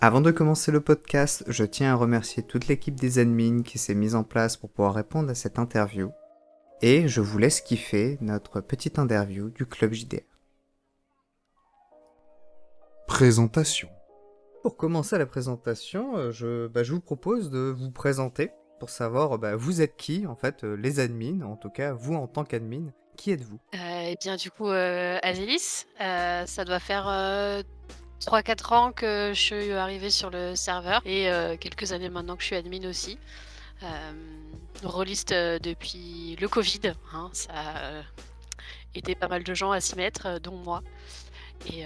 Avant de commencer le podcast, je tiens à remercier toute l'équipe des admins qui s'est mise en place pour pouvoir répondre à cette interview. Et je vous laisse kiffer notre petite interview du Club JDR. Présentation. Pour commencer la présentation, je vous propose de vous présenter pour savoir vous êtes qui en fait, les admins, en tout cas vous en tant qu'admin, qui êtes-vous? Et bien du coup, Azelis, ça doit faire 3-4 ans que je suis arrivée sur le serveur et quelques années maintenant que je suis admin aussi. Rôliste depuis le Covid, hein, ça a aidé pas mal de gens à s'y mettre, dont moi. Et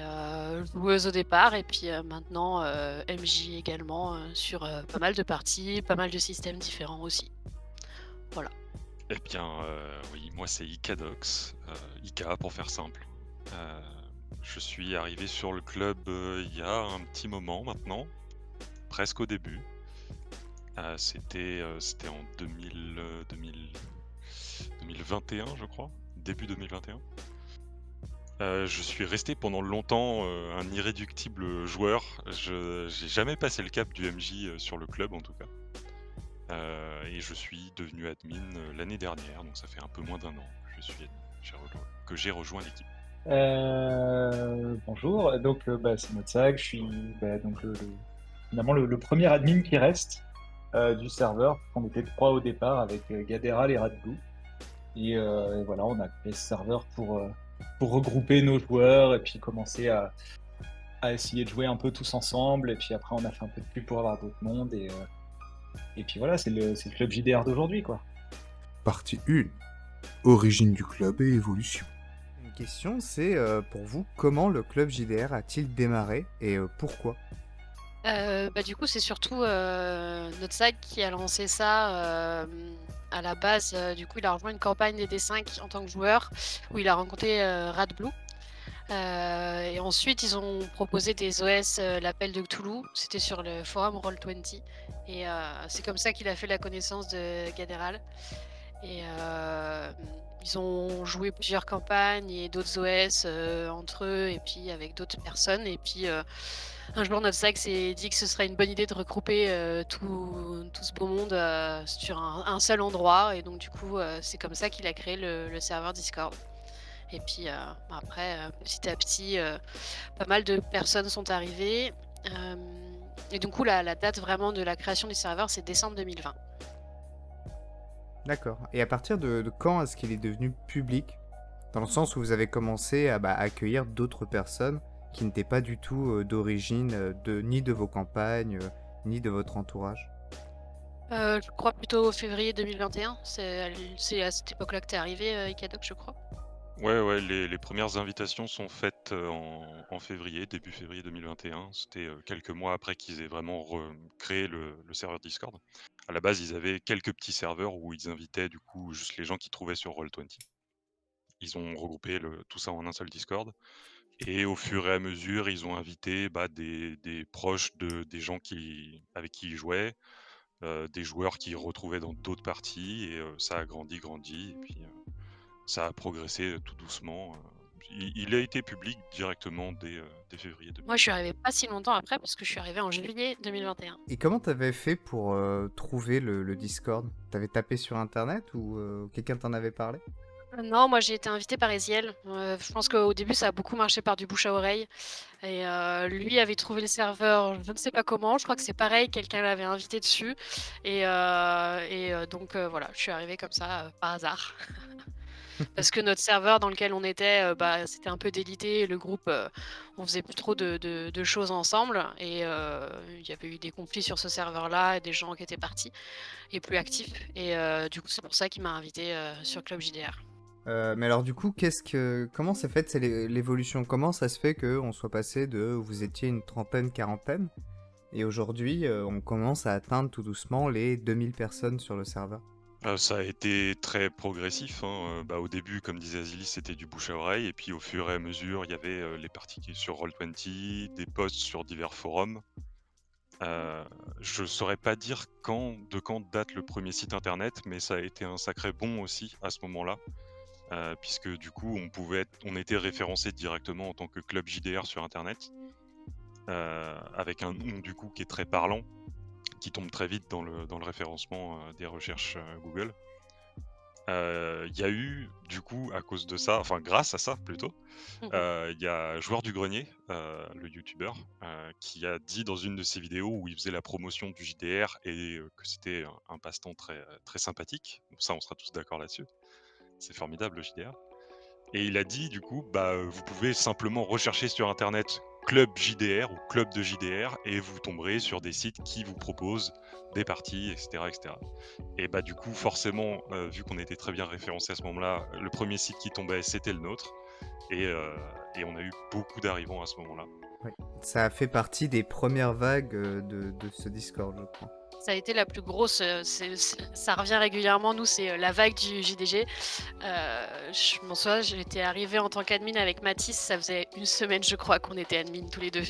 joueuse au départ et puis maintenant MJ également sur pas mal de parties, pas mal de systèmes différents aussi. Voilà. Eh bien, oui, moi c'est Ikadox, Ika pour faire simple. Je suis arrivé sur le club il y a un petit moment maintenant, presque au début. C'était en 2021, je crois, début 2021. Je suis resté pendant longtemps un irréductible joueur. J'ai jamais passé le cap du MJ sur le club en tout cas. Et je suis devenu admin l'année dernière, donc ça fait un peu moins d'un an que j'ai rejoint l'équipe. Bonjour, donc c'est Motsag, je suis finalement le premier admin qui reste du serveur. On était 3 au départ avec Gaderal et Radblue. Et voilà, on a créé ce serveur pour regrouper nos joueurs et puis commencer à essayer de jouer un peu tous ensemble. Et puis après, on a fait un peu de pub pour avoir d'autres mondes. Et puis voilà, c'est le club JDR d'aujourd'hui, quoi. Partie 1. Origine du club et évolution. Une question, c'est pour vous, comment le Club JDR a-t-il démarré et pourquoi? Du coup, c'est surtout notre site qui a lancé ça. À la base, du coup, il a rejoint une campagne des D5 en tant que joueur, où il a rencontré Radblue. Et ensuite, ils ont proposé des OS, l'appel de Cthulhu. C'était sur le forum Roll20. Et c'est comme ça qu'il a fait la connaissance de Gaderal. Et ils ont joué plusieurs campagnes et d'autres OS entre eux et puis avec d'autres personnes. Et puis un jour, notre sac s'est dit que ce serait une bonne idée de regrouper tout ce beau monde sur un seul endroit. Et donc, du coup, c'est comme ça qu'il a créé le serveur Discord. Et puis après, petit à petit, pas mal de personnes sont arrivées. Et du coup, la date vraiment de la création du serveur, c'est décembre 2020. D'accord. Et à partir de quand est-ce qu'il est devenu public? Dans le sens où vous avez commencé à accueillir d'autres personnes qui n'étaient pas du tout d'origine ni de vos campagnes, ni de votre entourage. Je crois plutôt février 2021. C'est à cette époque-là que t'es arrivé, Ikadoc, je crois. Ouais, les premières invitations sont faites en février, début février 2021. C'était quelques mois après qu'ils aient vraiment créé le serveur Discord. À la base, ils avaient quelques petits serveurs où ils invitaient du coup juste les gens qu'ils trouvaient sur Roll20. Ils ont regroupé tout ça en un seul Discord. Et au fur et à mesure, ils ont invité des proches des gens avec qui ils jouaient, des joueurs qu'ils retrouvaient dans d'autres parties, et ça a grandi, et puis ça a progressé tout doucement. Il a été public directement dès février 2000. Moi, je suis arrivée pas si longtemps après parce que je suis arrivée en juillet 2021. Et comment t'avais fait pour trouver le Discord? T'avais tapé sur internet ou quelqu'un t'en avait parlé? Non, moi j'ai été invitée par Eziel. Je pense qu'au début ça a beaucoup marché par du bouche à oreille. Et lui avait trouvé le serveur, je ne sais pas comment. Je crois que c'est pareil, quelqu'un l'avait invité dessus. Et donc voilà, je suis arrivée comme ça par hasard. Parce que notre serveur dans lequel on était, c'était un peu délité. Le groupe, on faisait plus trop de choses ensemble. Et il y avait eu des conflits sur ce serveur-là et des gens qui étaient partis et plus actifs. Et du coup, c'est pour ça qu'il m'a invité sur Club JDR. Mais alors du coup, comment s'est faite l'évolution? Comment ça se fait qu'on soit passé de vous étiez une trentaine, quarantaine, et aujourd'hui on commence à atteindre tout doucement les 2000 personnes sur le serveur? Ça a été très progressif, hein. Au début, comme disait Azilis, c'était du bouche à oreille, et puis au fur et à mesure, il y avait les parties sur Roll20, des posts sur divers forums. Je saurais pas dire de quand date le premier site internet, mais ça a été un sacré bond aussi à ce moment-là, puisque du coup on était référencé directement en tant que club JDR sur internet. avec un nom du coup qui est très parlant, qui tombe très vite dans le référencement des recherches Google. Il y a eu, du coup, à cause de ça, enfin grâce à ça plutôt, il y a Joueur du Grenier, le youtubeur, qui a dit dans une de ses vidéos où il faisait la promotion du JDR et que c'était un passe-temps très, très sympathique. Bon, ça, on sera tous d'accord là-dessus. C'est formidable le JDR. Et il a dit du coup, vous pouvez simplement rechercher sur internet club JDR ou club de JDR et vous tomberez sur des sites qui vous proposent des parties, etc. etc. Et du coup, forcément, vu qu'on était très bien référencé à ce moment-là, le premier site qui tombait, c'était le nôtre. Et on a eu beaucoup d'arrivants à ce moment-là. Ouais. Ça a fait partie des premières vagues de ce Discord, je crois. Ça a été la plus grosse, ça revient régulièrement, nous, c'est la vague du JDG. Je m'en souviens, j'étais arrivée en tant qu'admin avec Mathis, ça faisait une semaine, je crois, qu'on était admin tous les deux.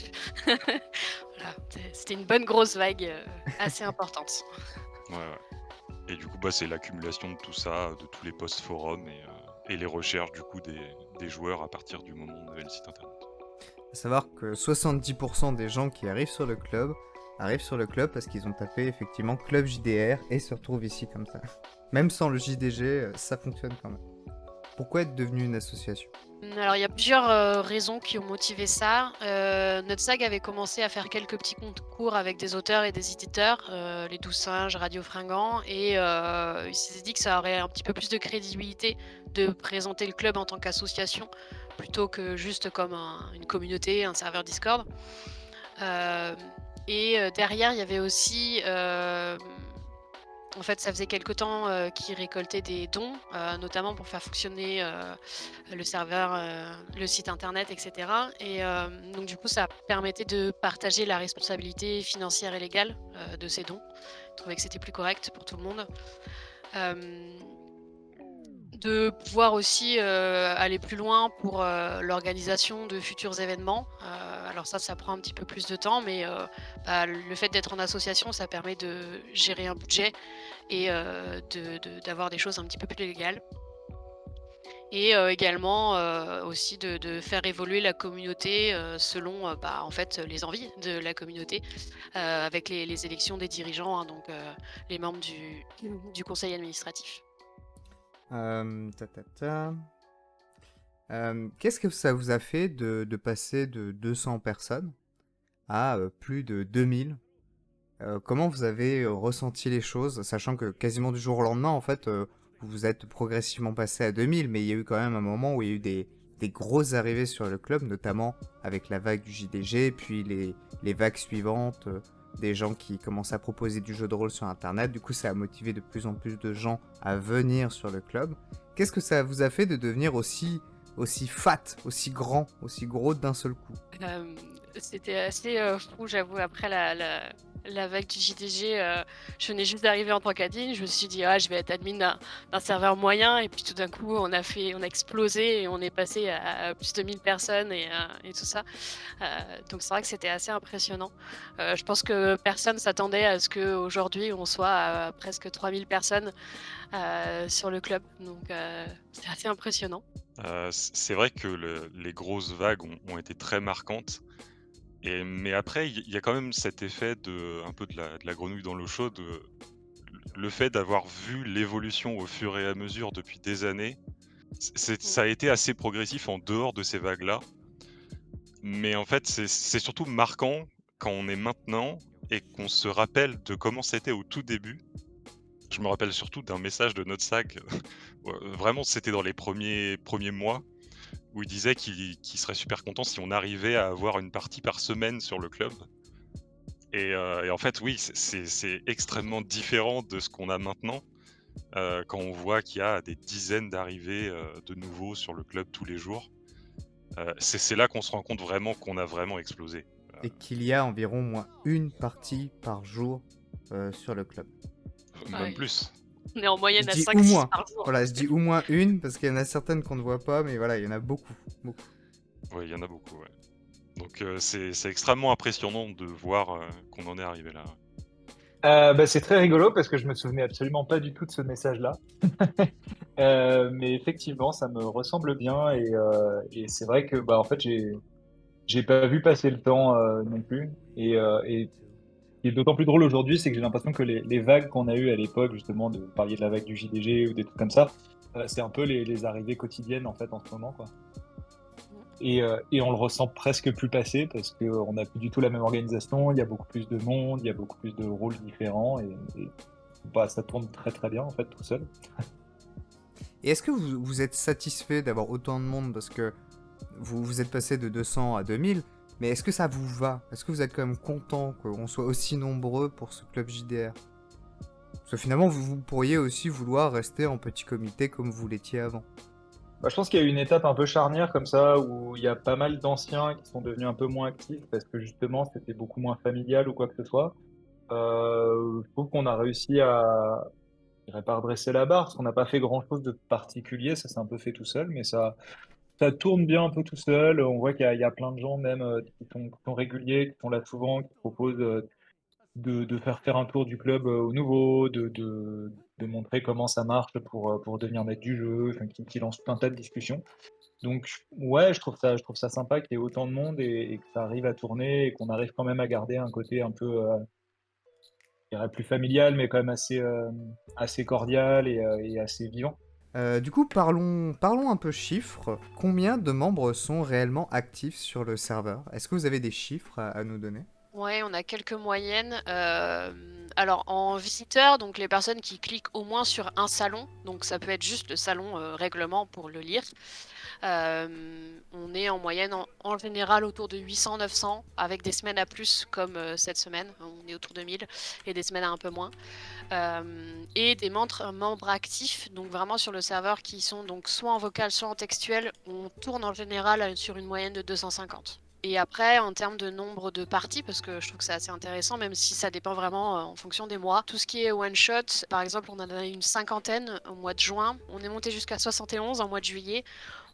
Voilà, c'était une bonne grosse vague, assez importante. Ouais. Et du coup, c'est l'accumulation de tout ça, de tous les posts forums et les recherches du coup des joueurs à partir du moment où on avait le site internet. À savoir que 70% des gens qui arrivent sur le club parce qu'ils ont tapé effectivement club JDR et se retrouvent ici comme ça. Même sans le JDG, ça fonctionne quand même. Pourquoi être devenu une association ? Alors, il y a plusieurs raisons qui ont motivé ça. Notre SAG avait commencé à faire quelques petits concours avec des auteurs et des éditeurs, les 12 singes, Radio Fringant, et il s'est dit que ça aurait un petit peu plus de crédibilité de présenter le club en tant qu'association plutôt que juste comme une communauté, un serveur Discord. Derrière, il y avait aussi... En fait, ça faisait quelque temps qu'ils récoltaient des dons, notamment pour faire fonctionner le serveur, le site internet, etc. Et donc du coup, ça permettait de partager la responsabilité financière et légale de ces dons. Je trouvais que c'était plus correct pour tout le monde. De pouvoir aussi aller plus loin pour l'organisation de futurs événements. Alors ça prend un petit peu plus de temps, mais le fait d'être en association, ça permet de gérer un budget et d'avoir des choses un petit peu plus légales. Et également aussi de faire évoluer la communauté selon en fait, les envies de la communauté avec les élections des dirigeants, hein, donc les membres du conseil administratif. Qu'est-ce que ça vous a fait de passer de 200 personnes à plus de 2000 ? Comment vous avez ressenti les choses, sachant que quasiment du jour au lendemain, en fait, vous êtes progressivement passé à 2000, mais il y a eu quand même un moment où il y a eu des grosses arrivées sur le club, notamment avec la vague du JDG, puis les vagues suivantes, des gens qui commencent à proposer du jeu de rôle sur Internet. Du coup, ça a motivé de plus en plus de gens à venir sur le club. Qu'est-ce que ça vous a fait de devenir aussi fat, aussi grand, aussi gros d'un seul coup ? C'était assez fou, j'avoue, après la vague du JDG. Je venais juste d'arriver en tant qu'admin, je me suis dit je vais être admin d'un serveur moyen, et puis tout d'un coup on a explosé et on est passé à plus de 1000 personnes et tout ça. Donc c'est vrai que c'était assez impressionnant. Je pense que personne s'attendait à ce qu'aujourd'hui on soit à presque 3000 personnes sur le club, donc c'est assez impressionnant. C'est vrai que les grosses vagues ont été très marquantes. Mais après, il y a quand même cet effet un peu de la grenouille dans l'eau chaude, le fait d'avoir vu l'évolution au fur et à mesure depuis des années. Ça a été assez progressif en dehors de ces vagues-là. Mais en fait, c'est surtout marquant quand on est maintenant et qu'on se rappelle de comment c'était au tout début. Je me rappelle surtout d'un message de notre SAG. Vraiment, c'était dans les premiers mois, où il disait qu'il serait super content si on arrivait à avoir une partie par semaine sur le club. Et en fait, oui, c'est extrêmement différent de ce qu'on a maintenant, quand on voit qu'il y a des dizaines d'arrivées de nouveaux sur le club tous les jours. C'est là qu'on se rend compte vraiment qu'on a vraiment explosé. Et qu'il y a environ moins une partie par jour sur le club. Même plus. On est en moyenne à Je dis 5-6 par jour. Voilà, je dis au moins une, parce qu'il y en a certaines qu'on ne voit pas, mais voilà, il y en a beaucoup. Oui, il y en a beaucoup, ouais. Donc c'est extrêmement impressionnant de voir qu'on en est arrivé là. C'est très rigolo parce que je me souvenais absolument pas du tout de ce message-là. Mais effectivement, ça me ressemble bien et c'est vrai que en fait j'ai pas vu passer le temps non plus. Et ce qui est d'autant plus drôle aujourd'hui, c'est que j'ai l'impression que les vagues qu'on a eues à l'époque, justement, de vous parliez de la vague du JDG ou des trucs comme ça, c'est un peu les arrivées quotidiennes en fait en ce moment, quoi. Et on le ressent presque plus passer parce qu'on n'a plus du tout la même organisation, il y a beaucoup plus de monde, il y a beaucoup plus de rôles différents et bah, ça tourne très très bien en fait tout seul. Et est-ce que vous êtes satisfait d'avoir autant de monde parce que vous êtes passé de 200 à 2000, mais est-ce que ça vous va? Est-ce que vous êtes quand même content qu'on soit aussi nombreux pour ce club JDR? Parce que finalement, vous pourriez aussi vouloir rester en petit comité comme vous l'étiez avant. Bah, je pense qu'il y a eu une étape un peu charnière comme ça où il y a pas mal d'anciens qui sont devenus un peu moins actifs parce que justement c'était beaucoup moins familial ou quoi que ce soit. Je trouve qu'on a réussi à, je dirais pas redresser la barre parce qu'on n'a pas fait grand-chose de particulier, ça s'est un peu fait tout seul, mais ça tourne bien un peu tout seul. On voit qu'il y a plein de gens même qui sont réguliers, qui sont là souvent, qui proposent de faire un tour du club aux nouveaux, de montrer comment ça marche pour devenir maître du jeu, enfin, qui lance tout un tas de discussions. Donc ouais, je trouve ça sympa qu'il y ait autant de monde et que ça arrive à tourner et qu'on arrive quand même à garder un côté un peu, je dirais plus familial, mais quand même assez cordial et assez vivant. Du coup, parlons un peu chiffres. Combien de membres sont réellement actifs sur le serveur? Est-ce que vous avez des chiffres à nous donner? Ouais, on a quelques moyennes. Alors, en visiteur, donc les personnes qui cliquent au moins sur un salon, donc ça peut être juste le salon règlement pour le lire. On est en moyenne en général autour de 800-900, avec des semaines à plus comme cette semaine, on est autour de 1000, et des semaines à un peu moins. Et des membres actifs, donc vraiment sur le serveur, qui sont donc soit en vocal, soit en textuel, on tourne en général sur une moyenne de 250. Et après, en termes de nombre de parties, parce que je trouve que c'est assez intéressant, même si ça dépend vraiment en fonction des mois, tout ce qui est one-shot, par exemple, on en a une cinquantaine au mois de juin, on est monté jusqu'à 71 en mois de juillet.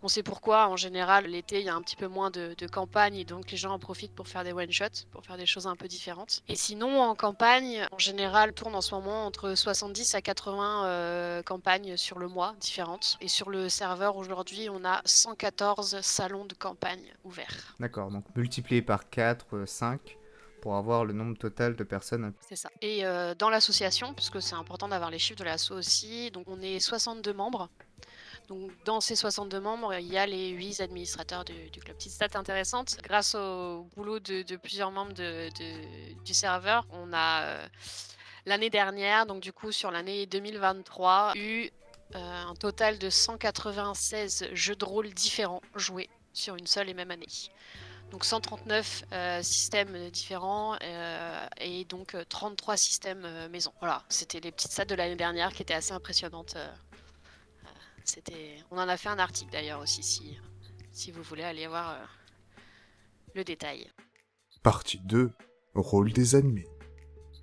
On sait pourquoi, en général, l'été, il y a un petit peu moins de campagne et donc les gens en profitent pour faire des one-shots, pour faire des choses un peu différentes. Et sinon, en campagne, en général, tourne en ce moment entre 70 à 80 campagnes sur le mois différentes. Et sur le serveur, aujourd'hui, on a 114 salons de campagne ouverts. D'accord, donc multiplié par 4, 5, pour avoir le nombre total de personnes. C'est ça. Et dans l'association, puisque c'est important d'avoir les chiffres de l'asso aussi, donc on est 62 membres. Donc, dans ces 62 membres, il y a les 8 administrateurs du club. Petite stat intéressante, grâce au boulot de plusieurs membres du serveur, on a l'année dernière, donc du coup sur l'année 2023, eu un total de 196 jeux de rôle différents joués sur une seule et même année. Donc 139 systèmes différents et donc 33 systèmes maison. Voilà, c'était les petites stats de l'année dernière qui étaient assez impressionnantes. On en a fait un article d'ailleurs aussi, si vous voulez aller voir le détail. Partie 2. Rôle des admins.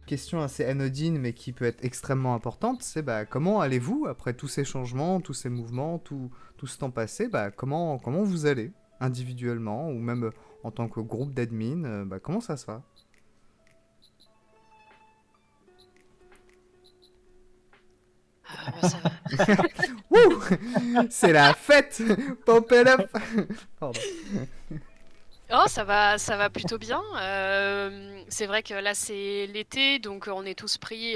Question assez anodine mais qui peut être extrêmement importante, c'est comment allez-vous après tous ces changements, tous ces mouvements, tout ce temps passé, comment vous allez individuellement ou même en tant que groupe d'admin, comment ça se va? Ça va. Wouh, c'est la fête. Pump it up. Pardon. Oh, ça va plutôt bien. C'est vrai que là, c'est l'été, donc on est tous pris,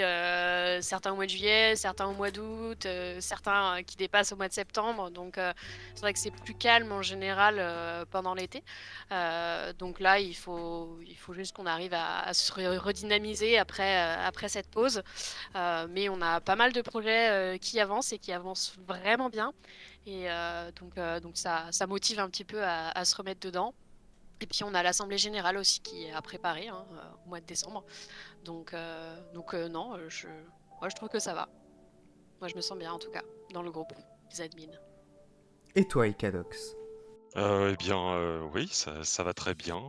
certains au mois de juillet, certains au mois d'août, certains qui dépassent au mois de septembre. Donc, c'est vrai que c'est plus calme en général pendant l'été. Donc là, il faut juste qu'on arrive à se redynamiser après cette pause. Mais on a pas mal de projets qui avancent et qui avancent vraiment bien. Et donc ça motive un petit peu à se remettre dedans. Et puis on a l'Assemblée Générale aussi qui est à préparer au mois de décembre. Donc non, moi je trouve que ça va. Moi je me sens bien en tout cas dans le groupe des admins. Et toi, Ikadox? Eh bien, oui, ça va très bien.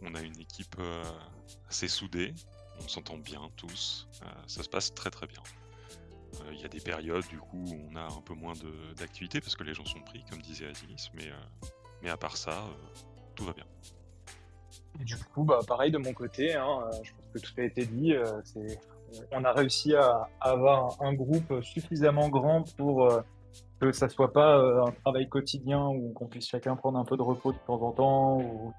On a une équipe assez soudée. On s'entend bien tous. Ça se passe très très bien. Il y a des périodes du coup où on a un peu moins d'activité parce que les gens sont pris, comme disait Aziz. Mais à part ça, tout va bien. Et du coup, pareil de mon côté, hein, je pense que tout a été dit. On a réussi à avoir un groupe suffisamment grand pour que ça soit pas un travail quotidien où qu'on puisse chacun prendre un peu de repos de temps en temps,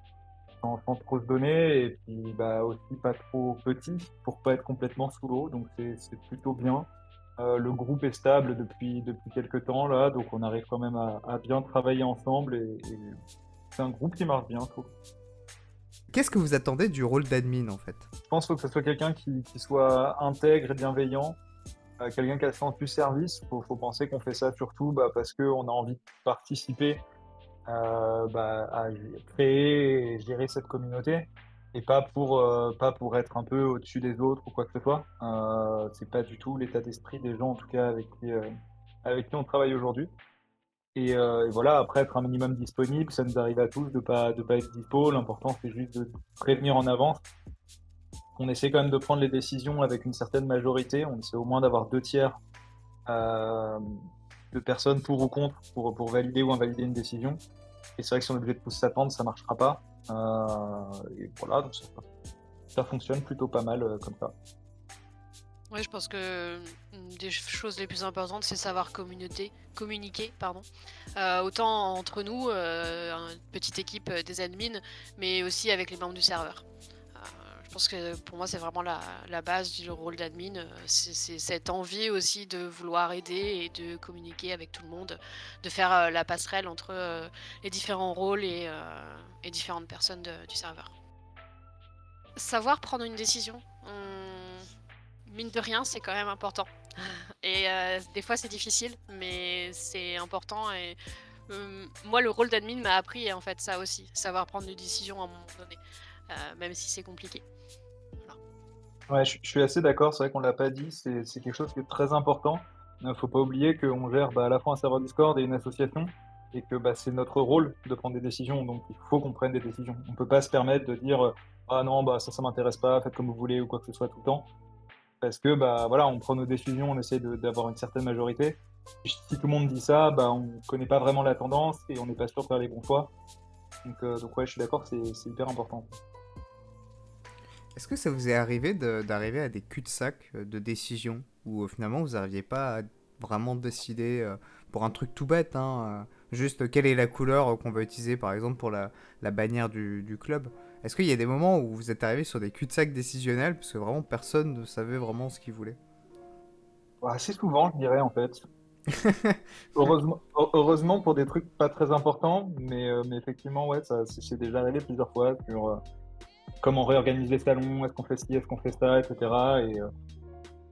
sans trop se donner et puis bah, aussi pas trop petit pour pas être complètement sous l'eau, donc c'est plutôt bien. Le groupe est stable depuis quelques temps là, donc on arrive quand même à bien travailler ensemble et c'est un groupe qui marche bien, je trouve. Qu'est-ce que vous attendez du rôle d'admin en fait? Je pense qu'il faut que ce soit quelqu'un qui soit intègre et bienveillant, quelqu'un qui a le sens du service. Faut penser qu'on fait ça surtout bah, parce qu'on a envie de participer bah, à créer et gérer cette communauté et pas pour être un peu au-dessus des autres ou quoi que ce soit. C'est pas du tout l'état d'esprit des gens, en tout cas avec qui on travaille aujourd'hui. Et voilà, après être un minimum disponible, ça nous arrive à tous de pas être dispo. L'important c'est juste de prévenir en avance. On essaie quand même de prendre les décisions avec une certaine majorité. On essaie au moins d'avoir 2 tiers euh, de personnes pour ou contre pour valider ou invalider une décision. Et c'est vrai que si on est obligé de tous s'attendre, ça marchera pas. Et voilà, donc ça fonctionne plutôt pas mal comme ça. Ouais, je pense que des choses les plus importantes, c'est savoir communiquer, pardon. Autant entre nous, une petite équipe des admins, mais aussi avec les membres du serveur. Je pense que pour moi, c'est vraiment la base du rôle d'admin. C'est cette envie aussi de vouloir aider et de communiquer avec tout le monde, de faire la passerelle entre les différents rôles et différentes personnes du serveur. Savoir prendre une décision. Mine de rien, c'est quand même important. Et des fois, c'est difficile, mais c'est important. Et moi, le rôle d'admin m'a appris en fait ça aussi, savoir prendre des décisions à un moment donné, même si c'est compliqué. Voilà. Ouais, je suis assez d'accord, c'est vrai qu'on l'a pas dit, c'est quelque chose qui est très important. Faut pas oublier qu'on gère bah, à la fois un serveur Discord et une association, et que bah, c'est notre rôle de prendre des décisions, donc il faut qu'on prenne des décisions. On peut pas se permettre de dire ah non, bah ça m'intéresse pas, faites comme vous voulez ou quoi que ce soit tout le temps. Parce que bah voilà, on prend nos décisions, on essaie d'avoir une certaine majorité. Si tout le monde dit ça, bah on connaît pas vraiment la tendance et on n'est pas sûr de faire les bons choix. Donc ouais, je suis d'accord, c'est hyper important. Est-ce que ça vous est arrivé d'arriver à des cul-de-sac de décision où finalement vous n'arriviez pas à vraiment décider pour un truc tout bête, hein, juste quelle est la couleur qu'on va utiliser par exemple pour la bannière du club? Est-ce qu'il y a des moments où vous êtes arrivé sur des cul-de-sac décisionnels parce que vraiment personne ne savait vraiment ce qu'il voulait? Ouais, assez souvent, je dirais en fait. Heureusement pour des trucs pas très importants, mais effectivement, ouais, ça c'est déjà arrivé plusieurs fois sur comment réorganiser les salons, est-ce qu'on fait ci, est-ce qu'on fait ça, etc. Et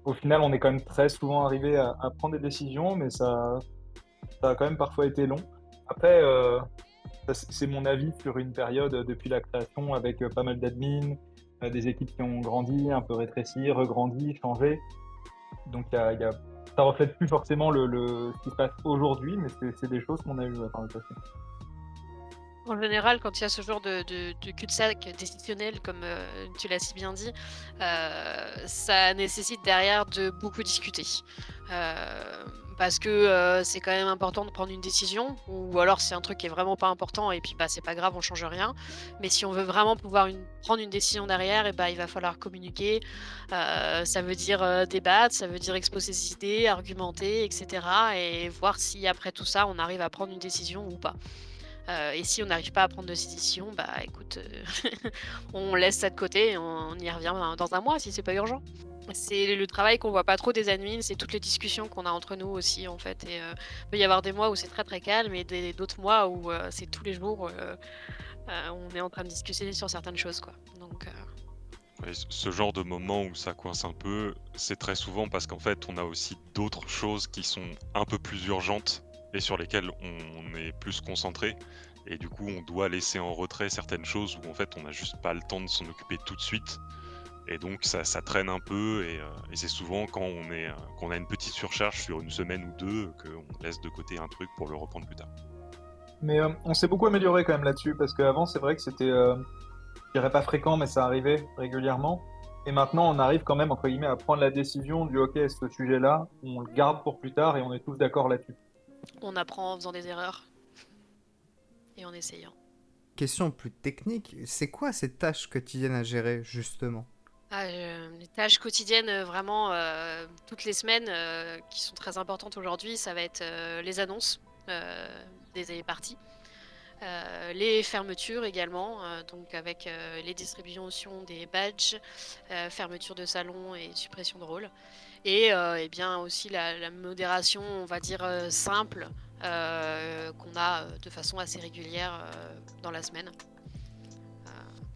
au final, on est quand même très souvent arrivé à prendre des décisions, mais ça a quand même parfois été long. Après, ça, c'est mon avis sur une période depuis la création avec pas mal d'admins, des équipes qui ont grandi, un peu rétréci, regrandi, changé. Donc ça reflète plus forcément ce qui se passe aujourd'hui, mais c'est des choses qu'on a eues par le passé. En général, quand il y a ce genre de cul-de-sac décisionnel, comme tu l'as si bien dit, ça nécessite derrière de beaucoup discuter. Parce que c'est quand même important de prendre une décision, ou alors c'est un truc qui est vraiment pas important et puis bah c'est pas grave, on change rien. Mais si on veut vraiment pouvoir prendre une décision derrière, et bah il va falloir communiquer. Ça veut dire débattre, ça veut dire exposer ses idées, argumenter, etc. Et voir si après tout ça, on arrive à prendre une décision ou pas. Et si on n'arrive pas à prendre de décision, bah écoute, on laisse ça de côté et on y revient dans un mois si c'est pas urgent. C'est le travail qu'on voit pas trop des admins, c'est toutes les discussions qu'on a entre nous aussi en fait. Et il peut y avoir des mois où c'est très très calme et d'autres mois où c'est tous les jours on est en train de discuter sur certaines choses quoi. Donc Ouais, ce genre de moment où ça coince un peu, c'est très souvent parce qu'en fait, on a aussi d'autres choses qui sont un peu plus urgentes et sur lesquelles on est plus concentré. Et du coup, on doit laisser en retrait certaines choses où en fait, on n'a juste pas le temps de s'en occuper tout de suite. Et donc, ça traîne un peu. Et c'est souvent quand qu'on a une petite surcharge sur une semaine ou deux qu'on laisse de côté un truc pour le reprendre plus tard. Mais on s'est beaucoup amélioré quand même là-dessus, parce qu'avant, c'est vrai que c'était, je dirais pas fréquent, mais ça arrivait régulièrement. Et maintenant, on arrive quand même, entre guillemets, à prendre la décision du OK, ce sujet-là, on le garde pour plus tard et on est tous d'accord là-dessus. on apprend en faisant des erreurs et en essayant. Question plus technique, c'est quoi ces tâches quotidiennes à gérer justement? Les tâches quotidiennes, vraiment, toutes les semaines, qui sont très importantes aujourd'hui, ça va être les annonces des parties. Les fermetures également, donc avec les distributions des badges, fermeture de salon et suppression de rôle. Et bien aussi la modération, on va dire, simple, qu'on a de façon assez régulière dans la semaine.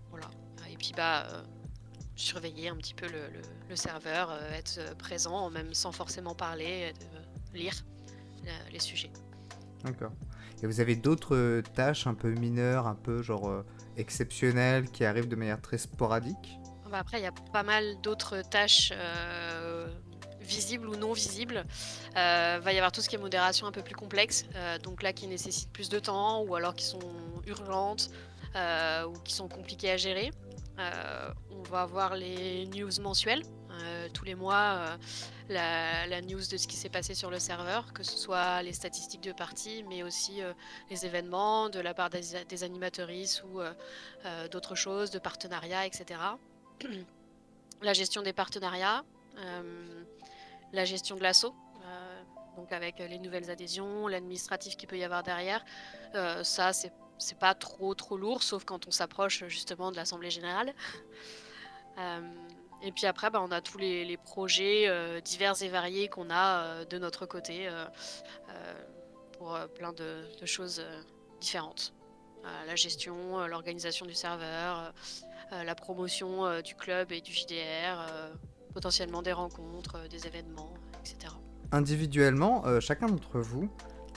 Voilà. Et puis surveiller un petit peu le serveur, être présent, même sans forcément parler, lire les sujets. D'accord. Et vous avez d'autres tâches un peu mineures, un peu genre exceptionnelles, qui arrivent de manière très sporadique? Après, il y a pas mal d'autres tâches visibles ou non visibles. Va y avoir tout ce qui est modération un peu plus complexe, donc là qui nécessite plus de temps ou alors qui sont urgentes ou qui sont compliquées à gérer. On va avoir les news mensuelles. Tous les mois, la news de ce qui s'est passé sur le serveur, que ce soit les statistiques de partie, mais aussi les événements de la part des animatrices ou d'autres choses, de partenariats, etc. La gestion des partenariats, la gestion de l'assaut, donc avec les nouvelles adhésions, l'administratif qu'il peut y avoir derrière. Ça, c'est pas trop lourd, sauf quand on s'approche justement de l'Assemblée Générale. Et puis après, on a tous les projets divers et variés qu'on a de notre côté pour plein de choses différentes. La gestion, l'organisation du serveur, la promotion du club et du JDR, potentiellement des rencontres, des événements, etc. Individuellement, chacun d'entre vous,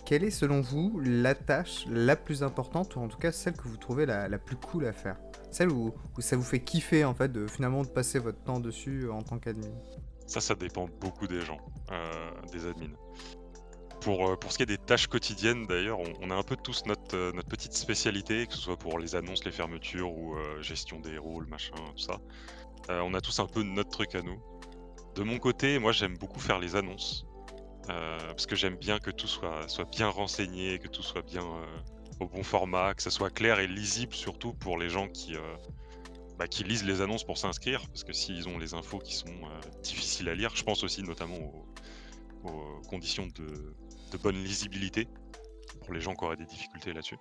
quelle est selon vous la tâche la plus importante, ou en tout cas celle que vous trouvez la plus cool à faire? Celle où ça vous fait kiffer en fait finalement de passer votre temps dessus en tant qu'admin? Ça dépend beaucoup des gens, des admins. Pour ce qui est des tâches quotidiennes d'ailleurs, on a un peu tous notre petite spécialité, que ce soit pour les annonces, les fermetures ou gestion des rôles, machin, tout ça. On a tous un peu notre truc à nous. De mon côté, moi j'aime beaucoup faire les annonces, parce que j'aime bien que tout soit bien renseigné, que tout soit bien au bon format, que ça soit clair et lisible surtout pour les gens qui lisent les annonces pour s'inscrire, parce que s'ils ont les infos qui sont difficiles à lire, je pense aussi notamment aux conditions de bonne lisibilité pour les gens qui auraient des difficultés là-dessus.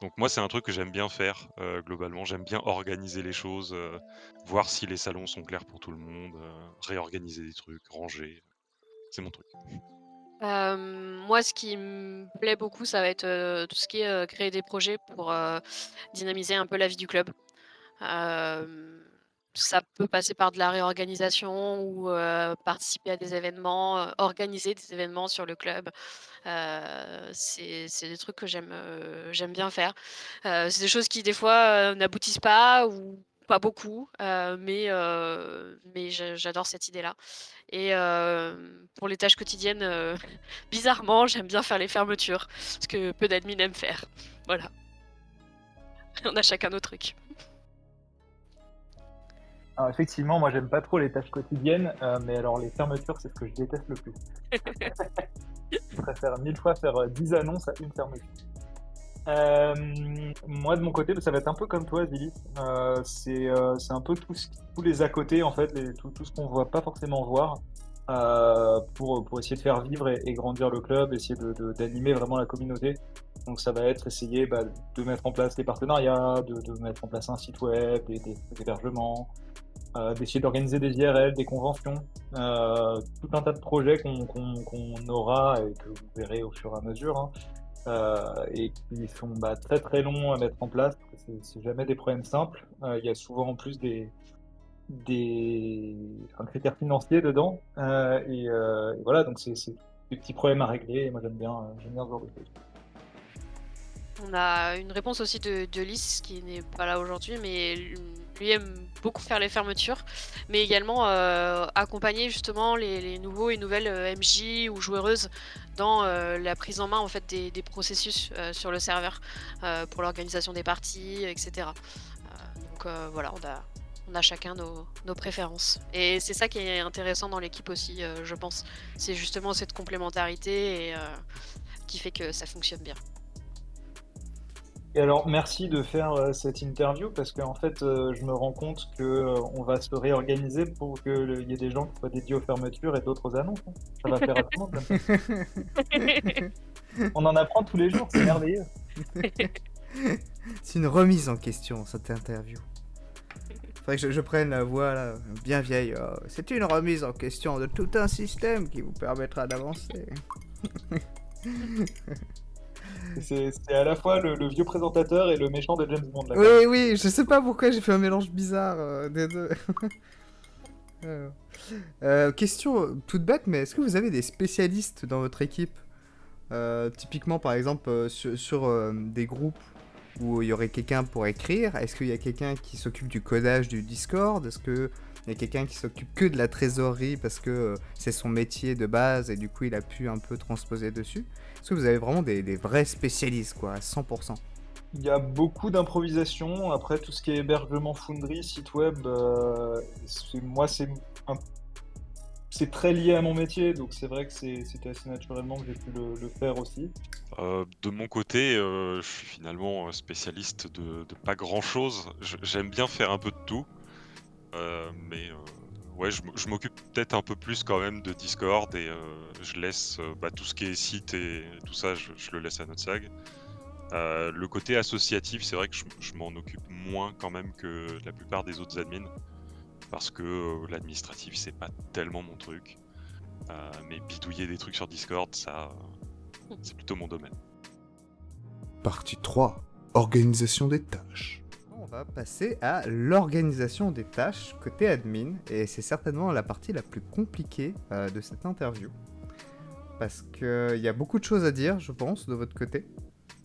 Donc moi c'est un truc que j'aime bien faire globalement, j'aime bien organiser les choses, voir si les salons sont clairs pour tout le monde, réorganiser des trucs, ranger, c'est mon truc. Moi, ce qui me plaît beaucoup, ça va être tout ce qui est créer des projets pour dynamiser un peu la vie du club. Ça peut passer par de la réorganisation ou participer à des événements, organiser des événements sur le club. C'est des trucs que j'aime bien faire. C'est des choses qui des fois n'aboutissent pas ou pas beaucoup, mais j'adore cette idée-là. Et pour les tâches quotidiennes, bizarrement, j'aime bien faire les fermetures, ce que peu d'admins aiment faire. Voilà. On a chacun nos trucs. Alors effectivement, moi j'aime pas trop les tâches quotidiennes, mais alors les fermetures, c'est ce que je déteste le plus. Je préfère 1000 fois faire 10 annonces à une fermeture. Moi de mon côté, ça va être un peu comme toi, Zilis. C'est un peu tous les à côté, en fait, tout ce qu'on voit pas forcément voir, pour essayer de faire vivre et grandir le club, essayer d'animer vraiment la communauté. Donc ça va être essayer de mettre en place des partenariats, de mettre en place un site web, des hébergements, d'essayer d'organiser des IRL, des conventions, tout un tas de projets qu'on aura et que vous verrez au fur et à mesure, hein, et qui sont très très longs à mettre en place, parce que c'est jamais des problèmes simples. Il y a souvent en plus un critère financier dedans, et voilà, donc c'est des petits problèmes à régler, et moi j'aime bien ce genre de choses. On a une réponse aussi de Lys qui n'est pas là aujourd'hui, mais lui aime beaucoup faire les fermetures, mais également accompagner justement les nouveaux et nouvelles MJ ou joueuses dans la prise en main en fait des processus sur le serveur pour l'organisation des parties, etc. Donc voilà, on a chacun nos préférences. Et c'est ça qui est intéressant dans l'équipe aussi, je pense. C'est justement cette complémentarité et, qui fait que ça fonctionne bien. Et alors, merci de faire cette interview parce qu'en fait, je me rends compte qu'on va se réorganiser pour qu'il y ait des gens qui soient dédiés aux fermetures et d'autres aux annonces, hein. Ça va faire rapidement comme ça. On en apprend tous les jours, c'est merveilleux. C'est une remise en question, cette interview. Faudrait que je prenne la voix là, bien vieille. C'est une remise en question de tout un système qui vous permettra d'avancer. C'est à la fois le vieux présentateur et le méchant de James Bond, là. Oui, oui, je sais pas pourquoi j'ai fait un mélange bizarre des deux. Question toute bête, mais est-ce que vous avez des spécialistes dans votre équipe? Typiquement, par exemple, sur des groupes où il y aurait quelqu'un pour écrire, est-ce qu'il y a quelqu'un qui s'occupe du codage du Discord? Est-ce qu'il y a quelqu'un qui s'occupe que de la trésorerie parce que c'est son métier de base et du coup il a pu un peu transposer dessus? Est-ce que vous avez vraiment des vrais spécialistes, quoi, à 100%? Il y a beaucoup d'improvisation. Après, tout ce qui est hébergement Foundry, site web, un- c'est très lié à mon métier, donc c'est vrai que c'était assez naturellement que j'ai pu le faire aussi. De mon côté, je suis finalement spécialiste de pas grand-chose. J'aime bien faire un peu de tout, mais ouais, je m'occupe peut-être un peu plus quand même de Discord et je laisse tout ce qui est site et tout ça, je le laisse à notre SAG. Le côté associatif, c'est vrai que je m'en occupe moins quand même que la plupart des autres admins, parce que l'administratif, c'est pas tellement mon truc. Mais bidouiller des trucs sur Discord, ça, c'est plutôt mon domaine. Partie 3. Organisation des tâches. On va passer à l'organisation des tâches côté admin, et c'est certainement la partie la plus compliquée de cette interview. Parce qu'il y a beaucoup de choses à dire, je pense, de votre côté.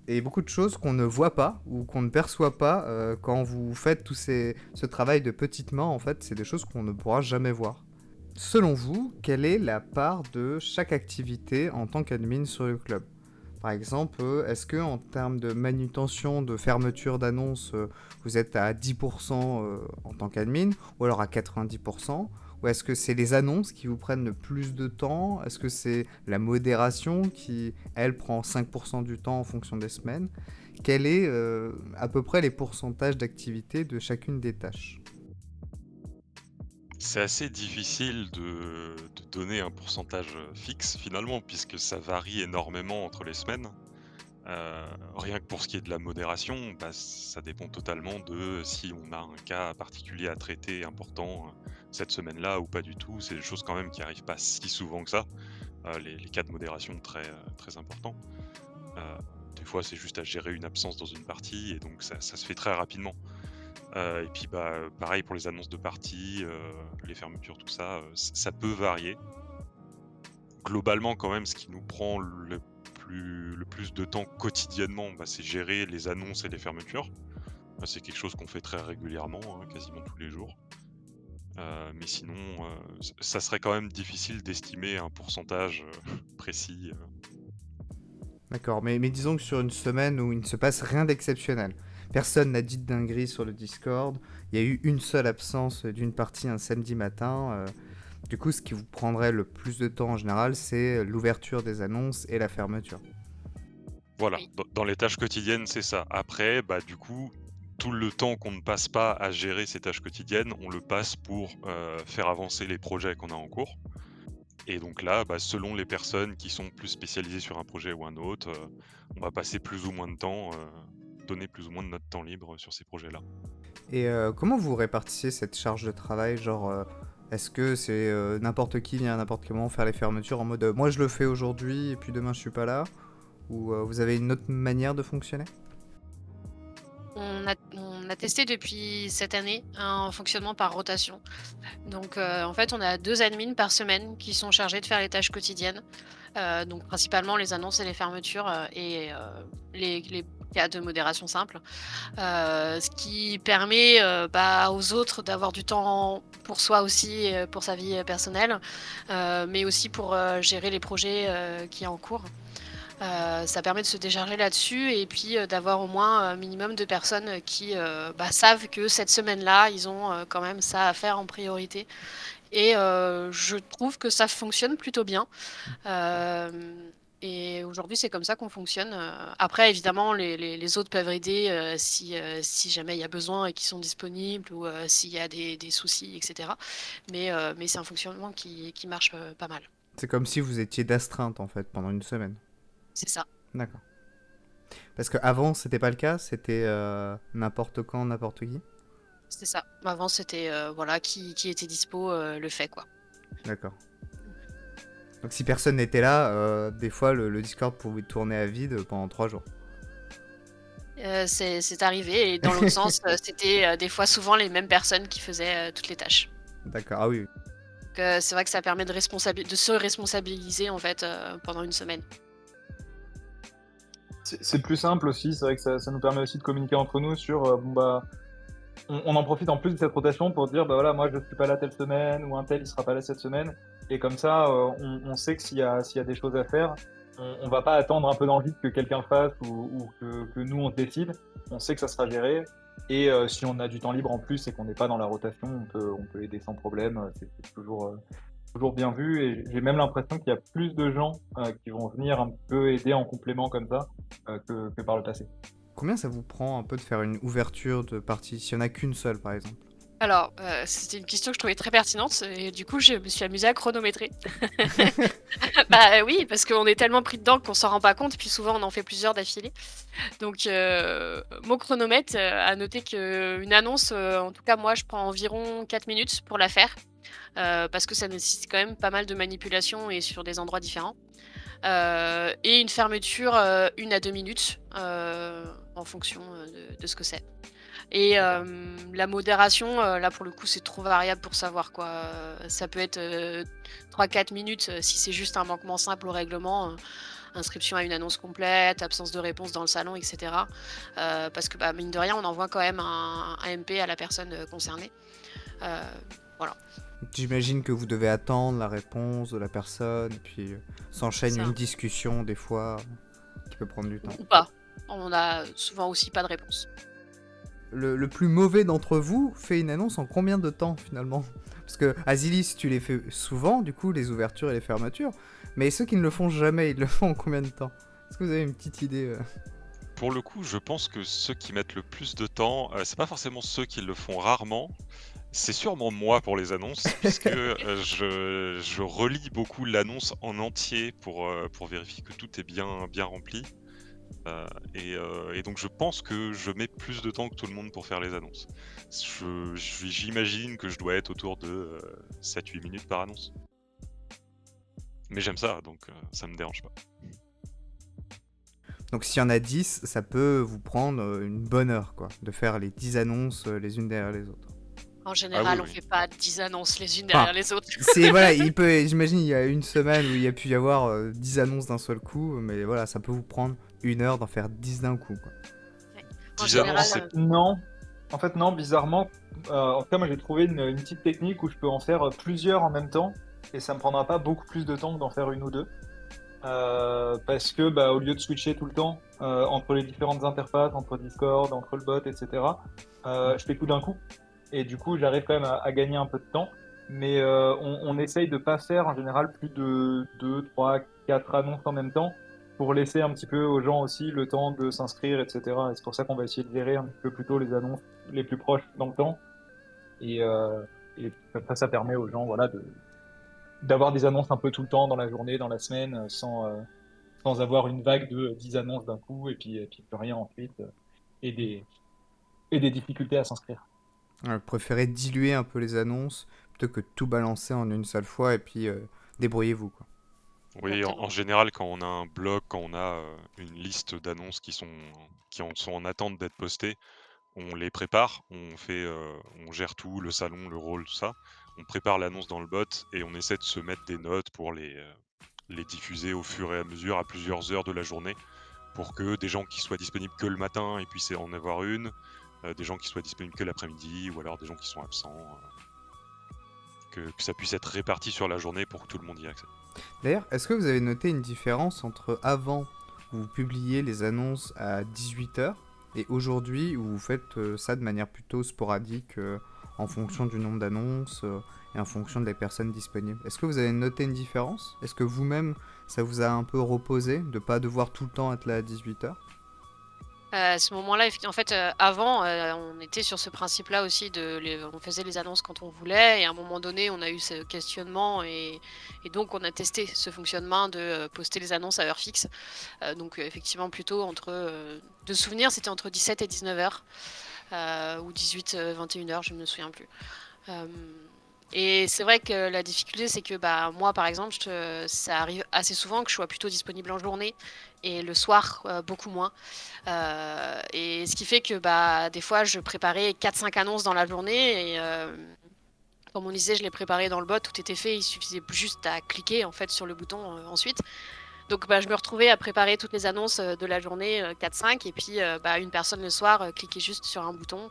Et beaucoup de choses qu'on ne voit pas ou qu'on ne perçoit pas quand vous faites ce travail de petites mains. En fait, c'est des choses qu'on ne pourra jamais voir. Selon vous, quelle est la part de chaque activité en tant qu'admin sur le club? Par exemple, est-ce que en termes de manutention, de fermeture d'annonces, vous êtes à 10% en tant qu'admin, ou alors à 90%? Ou est-ce que c'est les annonces qui vous prennent le plus de temps? Est-ce que c'est la modération qui, elle, prend 5% du temps en fonction des semaines? Quel est à peu près les pourcentages d'activité de chacune des tâches? C'est assez difficile de donner un pourcentage fixe finalement, puisque ça varie énormément entre les semaines. Rien que pour ce qui est de la modération, ça dépend totalement de si on a un cas particulier à traiter important cette semaine-là ou pas du tout. C'est des choses quand même qui arrivent pas si souvent que ça, les cas de modération très importants. Des fois, c'est juste à gérer une absence dans une partie et donc ça se fait très rapidement. Et puis pareil pour les annonces de parties, les fermetures, tout ça, ça peut varier. Globalement, quand même, ce qui nous prend le plus de temps quotidiennement, c'est gérer les annonces et les fermetures. C'est quelque chose qu'on fait très régulièrement, hein, quasiment tous les jours. Mais sinon, ça serait quand même difficile d'estimer un pourcentage précis. D'accord, mais disons que sur une semaine où il ne se passe rien d'exceptionnel, personne n'a dit de dinguerie sur le Discord, il y a eu une seule absence d'une partie un samedi matin, du coup ce qui vous prendrait le plus de temps en général, c'est l'ouverture des annonces et la fermeture. Voilà, Oui. dans les tâches quotidiennes, c'est ça. Après, du coup, tout le temps qu'on ne passe pas à gérer ces tâches quotidiennes, on le passe pour faire avancer les projets qu'on a en cours. Et donc là, selon les personnes qui sont plus spécialisées sur un projet ou un autre, on va passer plus ou moins de temps, donner plus ou moins de notre temps libre sur ces projets-là. Et comment vous répartissez cette charge de travail? Genre, est-ce que c'est n'importe qui vient à n'importe quel moment faire les fermetures en mode moi je le fais aujourd'hui et puis demain je suis pas là? Ou vous avez une autre manière de fonctionner? On a testé depuis cette année un fonctionnement par rotation. Donc, en fait, on a 2 admins par semaine qui sont chargés de faire les tâches quotidiennes. Donc principalement les annonces et les fermetures, et les cas de modération simple. Ce qui permet, aux autres d'avoir du temps pour soi aussi, pour sa vie, personnelle, mais aussi pour, gérer les projets, qu'il y a en cours. Ça permet de se décharger là-dessus et puis, d'avoir au moins un minimum de personnes, qui, savent que cette semaine-là, ils ont, quand même ça à faire en priorité, et je trouve que ça fonctionne plutôt bien. Hem Et aujourd'hui, c'est comme ça qu'on fonctionne. Après évidemment, les autres peuvent aider, si jamais il y a besoin et qu'ils sont disponibles, ou s'il y a des soucis, et cetera. Mais c'est un fonctionnement qui marche, pas mal. C'est comme si vous étiez d'astreinte en fait pendant une semaine. C'est ça. D'accord. Parce qu'avant, c'était pas le cas, c'était n'importe quand, n'importe qui. C'était ça. Avant, c'était voilà, qui était dispo le fait, quoi. D'accord. Donc si personne n'était là, des fois le Discord pouvait tourner à vide pendant 3 jours. C'est arrivé, et dans l'autre sens, c'était des fois souvent les mêmes personnes qui faisaient toutes les tâches. D'accord, ah oui. Donc c'est vrai que ça permet de se responsabiliser en fait pendant une semaine. C'est plus simple aussi, c'est vrai que ça nous permet aussi de communiquer entre nous sur, bon bah, on en profite en plus de cette rotation pour dire, bah voilà, moi je suis pas là telle semaine, ou un tel il sera pas là cette semaine. Et comme ça, on sait que s'il y a des choses à faire, on va pas attendre un peu dans le vide que quelqu'un fasse ou que nous on décide. On sait que ça sera géré. Et si on a du temps libre en plus et qu'on n'est pas dans la rotation, on peut aider sans problème. C'est toujours bien vu. Et j'ai même l'impression qu'il y a plus de gens qui vont venir un peu aider en complément comme ça que par le passé. Combien ça vous prend un peu de faire une ouverture de partie, s'il y en a qu'une seule par exemple? Alors, c'était une question que je trouvais très pertinente, et du coup, je me suis amusée à chronométrer. Bah oui, parce qu'on est tellement pris dedans qu'on s'en rend pas compte, puis souvent on en fait plusieurs d'affilée. Donc, mon chronomètre a noté qu'une annonce, en tout cas moi, je prends environ 4 minutes pour la faire, parce que ça nécessite quand même pas mal de manipulation et sur des endroits différents. Et une fermeture, 1 à 2 minutes, en fonction de ce que c'est. Et la modération, là pour le coup, c'est trop variable pour savoir quoi. Ça peut être 3-4 minutes si c'est juste un manquement simple au règlement, inscription à une annonce complète, absence de réponse dans le salon, etc. Parce que bah, mine de rien, on envoie quand même un MP à la personne concernée. Voilà. J'imagine que vous devez attendre la réponse de la personne, puis s'enchaîne Ça. une discussion des fois qui peut prendre du temps. Ou pas. On a souvent aussi pas de réponse. Le plus mauvais d'entre vous fait une annonce en combien de temps finalement? Parce que Azilis, tu les fais souvent, du coup, les ouvertures et les fermetures, mais ceux qui ne le font jamais, ils le font en combien de temps? Est-ce que vous avez une petite idée Pour le coup, je pense que ceux qui mettent le plus de temps, c'est pas forcément ceux qui le font rarement, c'est sûrement moi pour les annonces, puisque je relis beaucoup l'annonce en entier pour vérifier que tout est bien rempli. Et donc je pense que je mets plus de temps que tout le monde pour faire les annonces. J'imagine que je dois être autour de 7-8 minutes par annonce. Mais j'aime ça, donc ça me dérange pas. Donc s'il y en a 10, ça peut vous prendre une bonne heure, quoi, de faire les 10 annonces les unes derrière les autres. En général, oui, on oui. fait pas 10 annonces les unes Enfin, derrière les autres. Voilà, j'imagine il y a une semaine où il y a pu y avoir 10 annonces d'un seul coup, mais voilà, ça peut vous prendre une heure d'en faire 10 d'un coup, quoi. En 10 général, annonces, c'est Non, en fait non, bizarrement. En tout cas, moi j'ai trouvé une petite technique où je peux en faire plusieurs en même temps et ça me prendra pas beaucoup plus de temps que d'en faire une ou deux. Parce que bah, au lieu de switcher tout le temps entre les différentes interfaces, entre Discord, entre le bot, etc., je fais tout d'un coup. Et du coup, j'arrive quand même à gagner un peu de temps. Mais on essaye de pas faire en général plus de 2, 3, 4 annonces en même temps pour laisser un petit peu aux gens aussi le temps de s'inscrire, etc. Et c'est pour ça qu'on va essayer de gérer un petit peu plus tôt les annonces les plus proches dans le temps. Et, euh, et après, ça permet aux gens voilà, d'avoir des annonces un peu tout le temps dans la journée, dans la semaine, sans avoir une vague de 10 annonces d'un coup et puis plus rien ensuite, et des difficultés à s'inscrire. Préférez diluer un peu les annonces plutôt que tout balancer en une seule fois et puis débrouillez-vous, quoi. Oui, en exactement. général, quand on a un blog, quand on a une liste d'annonces qui sont en attente d'être postées, on les prépare, on gère tout, le salon, le rôle, tout ça. On prépare l'annonce dans le bot et on essaie de se mettre des notes pour les diffuser au fur et à mesure à plusieurs heures de la journée pour que des gens qui soient disponibles que le matin et puissent en avoir une, des gens qui soient disponibles que l'après-midi ou alors des gens qui sont absents, que ça puisse être réparti sur la journée pour que tout le monde y ait accès. D'ailleurs, est-ce que vous avez noté une différence entre avant où vous publiez les annonces à 18h et aujourd'hui où vous faites ça de manière plutôt sporadique en fonction du nombre d'annonces et en fonction des personnes disponibles? Est-ce que vous avez noté une différence? Est-ce que vous-même, ça vous a un peu reposé de pas devoir tout le temps être là à 18h? À ce moment-là, en fait, avant, on était sur ce principe-là aussi on faisait les annonces quand on voulait et à un moment donné, on a eu ce questionnement et donc on a testé ce fonctionnement de, poster les annonces à heure fixe. Donc effectivement plutôt de souvenir, c'était entre 17 et 19h, ou 18, 21h, je ne me souviens plus. Hem Et c'est vrai que la difficulté, c'est que, bah, moi, par exemple, ça arrive assez souvent que je sois plutôt disponible en journée et le soir, beaucoup moins. Et ce qui fait que, bah, des fois, je préparais 4-5 annonces dans la journée et comme on disait, je les préparais dans le bot, tout était fait, il suffisait juste à cliquer, en fait, sur le bouton, ensuite. Donc bah, je me retrouvais à préparer toutes les annonces, de la journée, 4-5 et puis, bah, une personne le soir, cliquait juste sur un bouton.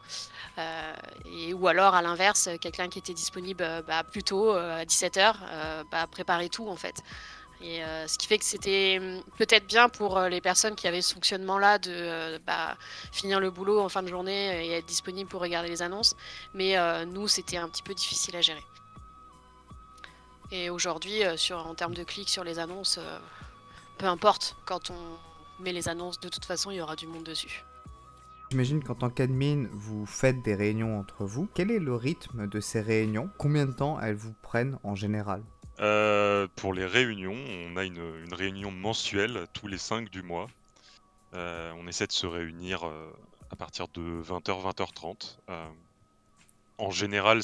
Heu ou alors à l'inverse, quelqu'un qui était disponible, bah, plus tôt, à 17h, bah, préparait tout en fait et ce qui fait que c'était, peut-être bien pour, les personnes qui avaient ce fonctionnement-là de, bah, finir le boulot en fin de journée et être disponible pour regarder les annonces. Mais nous, c'était un petit peu difficile à gérer et aujourd'hui, en termes de clics sur les annonces, peu importe, quand on met les annonces, de toute façon, il y aura du monde dessus. J'imagine qu'en tant qu'admin, vous faites des réunions entre vous. Quel est le rythme de ces réunions? Combien de temps elles vous prennent en général? Pour les réunions, on a une réunion mensuelle tous les 5 du mois. On essaie de se réunir, à partir de 20h, 20h30. En général,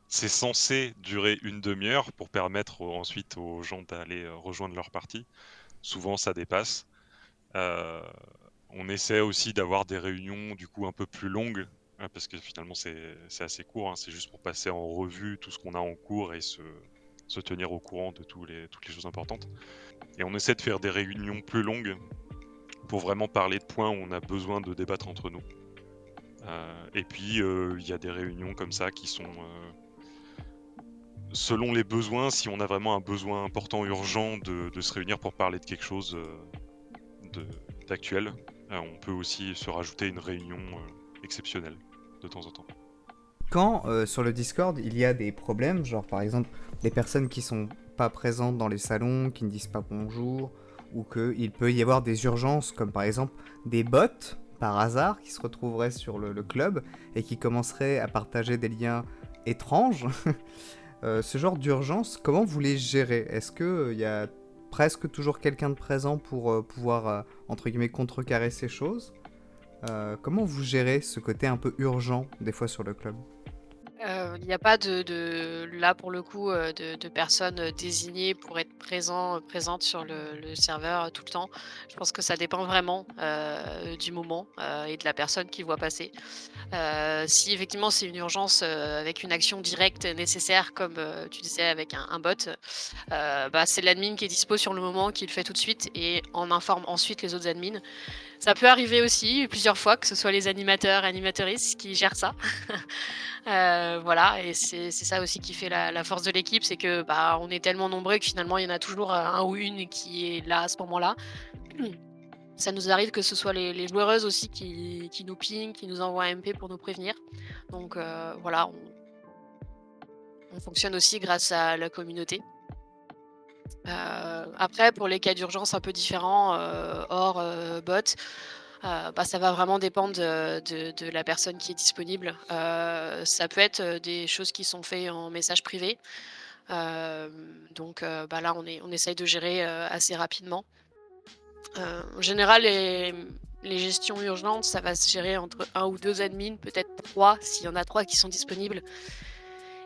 c'est censé durer une demi-heure pour permettre ensuite aux gens d'aller, rejoindre leur partie. Souvent, ça dépasse. Heu, on essaie aussi d'avoir des réunions, du coup, un peu plus longues, parce que finalement c'est assez court, hein. C'est juste pour passer en revue tout ce qu'on a en cours et se tenir au courant de toutes les choses importantes et on essaie de faire des réunions plus longues pour vraiment parler de points où on a besoin de débattre entre nous. Et puis, il y a des réunions comme ça qui sont, selon les besoins, si on a vraiment un besoin important, urgent de se réunir pour parler de quelque chose, de d'actuel, on peut aussi se rajouter une réunion, exceptionnelle de temps en temps. Quand sur le Discord il y a des problèmes, genre par exemple des personnes qui sont pas présentes dans les salons, qui ne disent pas bonjour, ou qu'il peut y avoir des urgences comme par exemple des bots par hasard qui se retrouveraient sur le club et qui commenceraient à partager des liens étranges, ce genre d'urgence, comment vous les gérez? Est-ce qu'il y a presque toujours quelqu'un de présent pour pouvoir, entre guillemets, contrecarrer ces choses? Comment vous gérez ce côté un peu urgent des fois sur le club? Il n'y a pas là pour le coup, de personnes, désignées pour être présentes sur le serveur, tout le temps. Je pense que ça dépend vraiment, du moment, et de la personne qui voit passer. Si effectivement c'est une urgence, avec une action directe nécessaire comme, tu disais avec un bot, bah, c'est l'admin qui est dispo sur le moment qui le fait tout de suite et en informe ensuite les autres admins. Ça peut arriver aussi plusieurs fois que ce soit les animateurs, animatrices qui gèrent ça. Voilà et c'est ça aussi qui fait la force de l'équipe, c'est que, bah, on est tellement nombreux que finalement il y en a toujours, un ou une qui est là à ce moment-là. Ça nous arrive que ce soit les joueuses aussi qui nous pingent, qui nous envoient un MP pour nous prévenir. Donc voilà, on fonctionne aussi grâce à la communauté. Après pour les cas d'urgence un peu différents, hors, bot, bah, ça va vraiment dépendre de la personne qui est disponible. Ça peut être, des choses qui sont faites en message privé. Donc bah, là on essaye de gérer, assez rapidement. En général les gestions urgentes, ça va se gérer entre un ou 2 admins, peut-être 3 s'il y en a 3 qui sont disponibles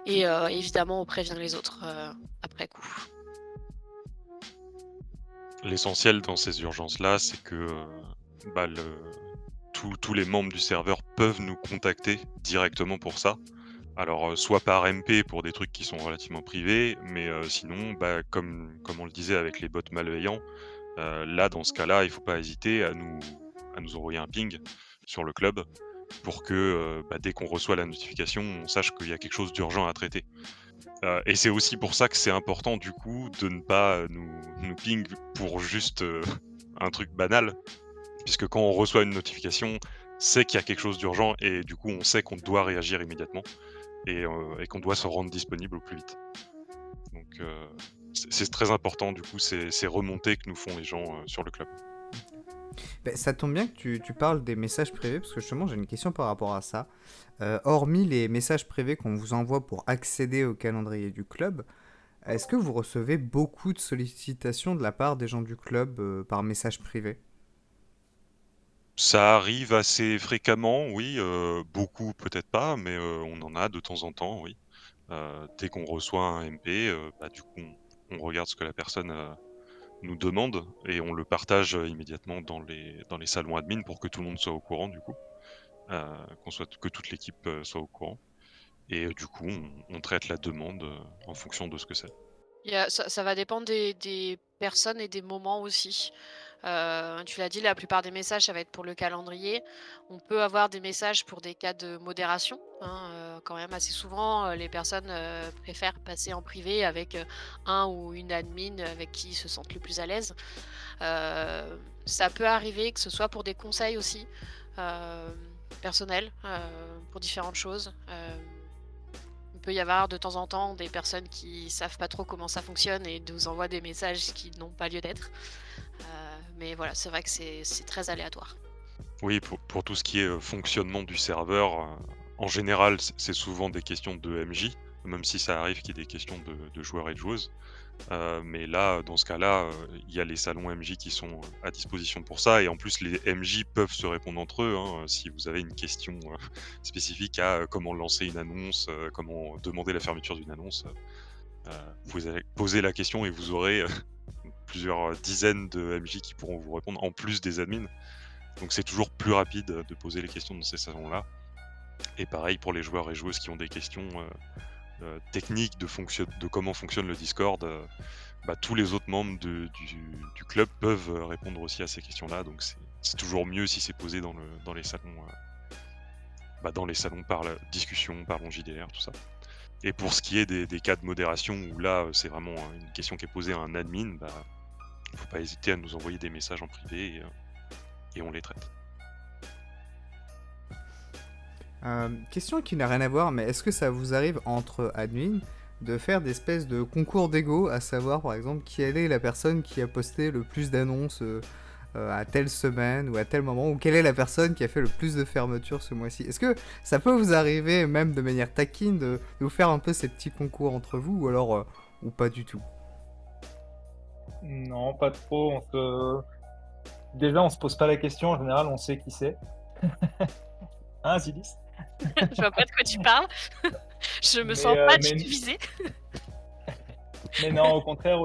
et évidemment on prévient les autres, après coup. L'essentiel dans ces urgences-là, c'est que, bah, tous les membres du serveur peuvent nous contacter directement pour ça. Alors, soit par MP pour des trucs qui sont relativement privés, mais sinon, bah, comme on le disait avec les bots malveillants, là, dans ce cas-là, il faut pas hésiter à nous envoyer un ping sur le club pour que, bah, dès qu'on reçoit la notification, on sache qu'il y a quelque chose d'urgent à traiter. Et c'est aussi pour ça que c'est important, du coup, de ne pas, nous ping pour juste, un truc banal. Puisque quand on reçoit une notification, c'est qu'il y a quelque chose d'urgent et du coup, on sait qu'on doit réagir immédiatement et qu'on doit se rendre disponible au plus vite. Donc, c'est très important, du coup, ces remontées que nous font les gens, sur le club. Ça tombe bien que tu parles des messages privés, parce que justement j'ai une question par rapport à ça. Hormis les messages privés qu'on vous envoie pour accéder au calendrier du club, est-ce que vous recevez beaucoup de sollicitations de la part des gens du club par message privé? Ça arrive assez fréquemment, oui, beaucoup peut-être pas, mais on en a de temps en temps, oui. Dès qu'on reçoit un MP, bah, du coup, on regarde ce que la personne, nous demande et on le partage, immédiatement dans les salons admin pour que tout le monde soit au courant du coup, que toute l'équipe, soit au courant et du coup, on traite la demande, en fonction de ce que c'est. Ça va dépendre des personnes et des moments aussi. Tu l'as dit, la plupart des messages, ça va être pour le calendrier. On peut avoir des messages pour des cas de modération, hein, quand même assez souvent, les personnes, préfèrent passer en privé avec, un ou une admin avec qui ils se sentent le plus à l'aise. Ça peut arriver que ce soit pour des conseils aussi, personnels, pour différentes choses. Il peut y avoir de temps en temps des personnes qui savent pas trop comment ça fonctionne et nous envoient des messages qui n'ont pas lieu d'être. Mais voilà, c'est vrai que c'est très aléatoire. Oui, pour tout ce qui est, fonctionnement du serveur, en général, c'est souvent des questions de MJ, même si ça arrive qu'il y ait des questions de joueurs et de joueuses. Mais là, dans ce cas-là, il y a les salons MJ qui sont, à disposition pour ça et en plus les MJ peuvent se répondre entre eux, hein, si vous avez une question, spécifique à, comment lancer une annonce, comment demander la fermeture d'une annonce, vous allez poser la question et vous aurez, plusieurs, dizaines de MJ qui pourront vous répondre en plus des admins. Donc c'est toujours plus rapide, de poser les questions dans ces salons-là et pareil pour les joueurs et joueuses qui ont des questions, techniques de comment fonctionne le Discord, bah, tous les autres membres du club peuvent, répondre aussi à ces questions-là, donc c'est toujours mieux si c'est posé dans les salons, dans les salons par la discussion, par JDR, tout ça. Et pour ce qui est des cas de modération où là, c'est vraiment, une question qui est posée à un admin, bah, faut pas hésiter à nous envoyer des messages en privé et on les traite. Question qui n'a rien à voir, mais est-ce que ça vous arrive entre admins de faire des espèces de concours d'ego, à savoir par exemple quelle est la personne qui a posté le plus d'annonces à telle semaine ou à tel moment, ou quelle est la personne qui a fait le plus de fermetures ce mois-ci? Est-ce que ça peut vous arriver, même de manière taquine, de vous faire un peu ces petits concours entre vous, ou alors ou pas du tout? Non, pas trop. Déjà, on se pose pas la question. En général, on sait qui c'est. Hein, Zilis? Je vois pas de quoi tu parles. Je me Mais, sens pas du mais, tout visée. mais non, au contraire,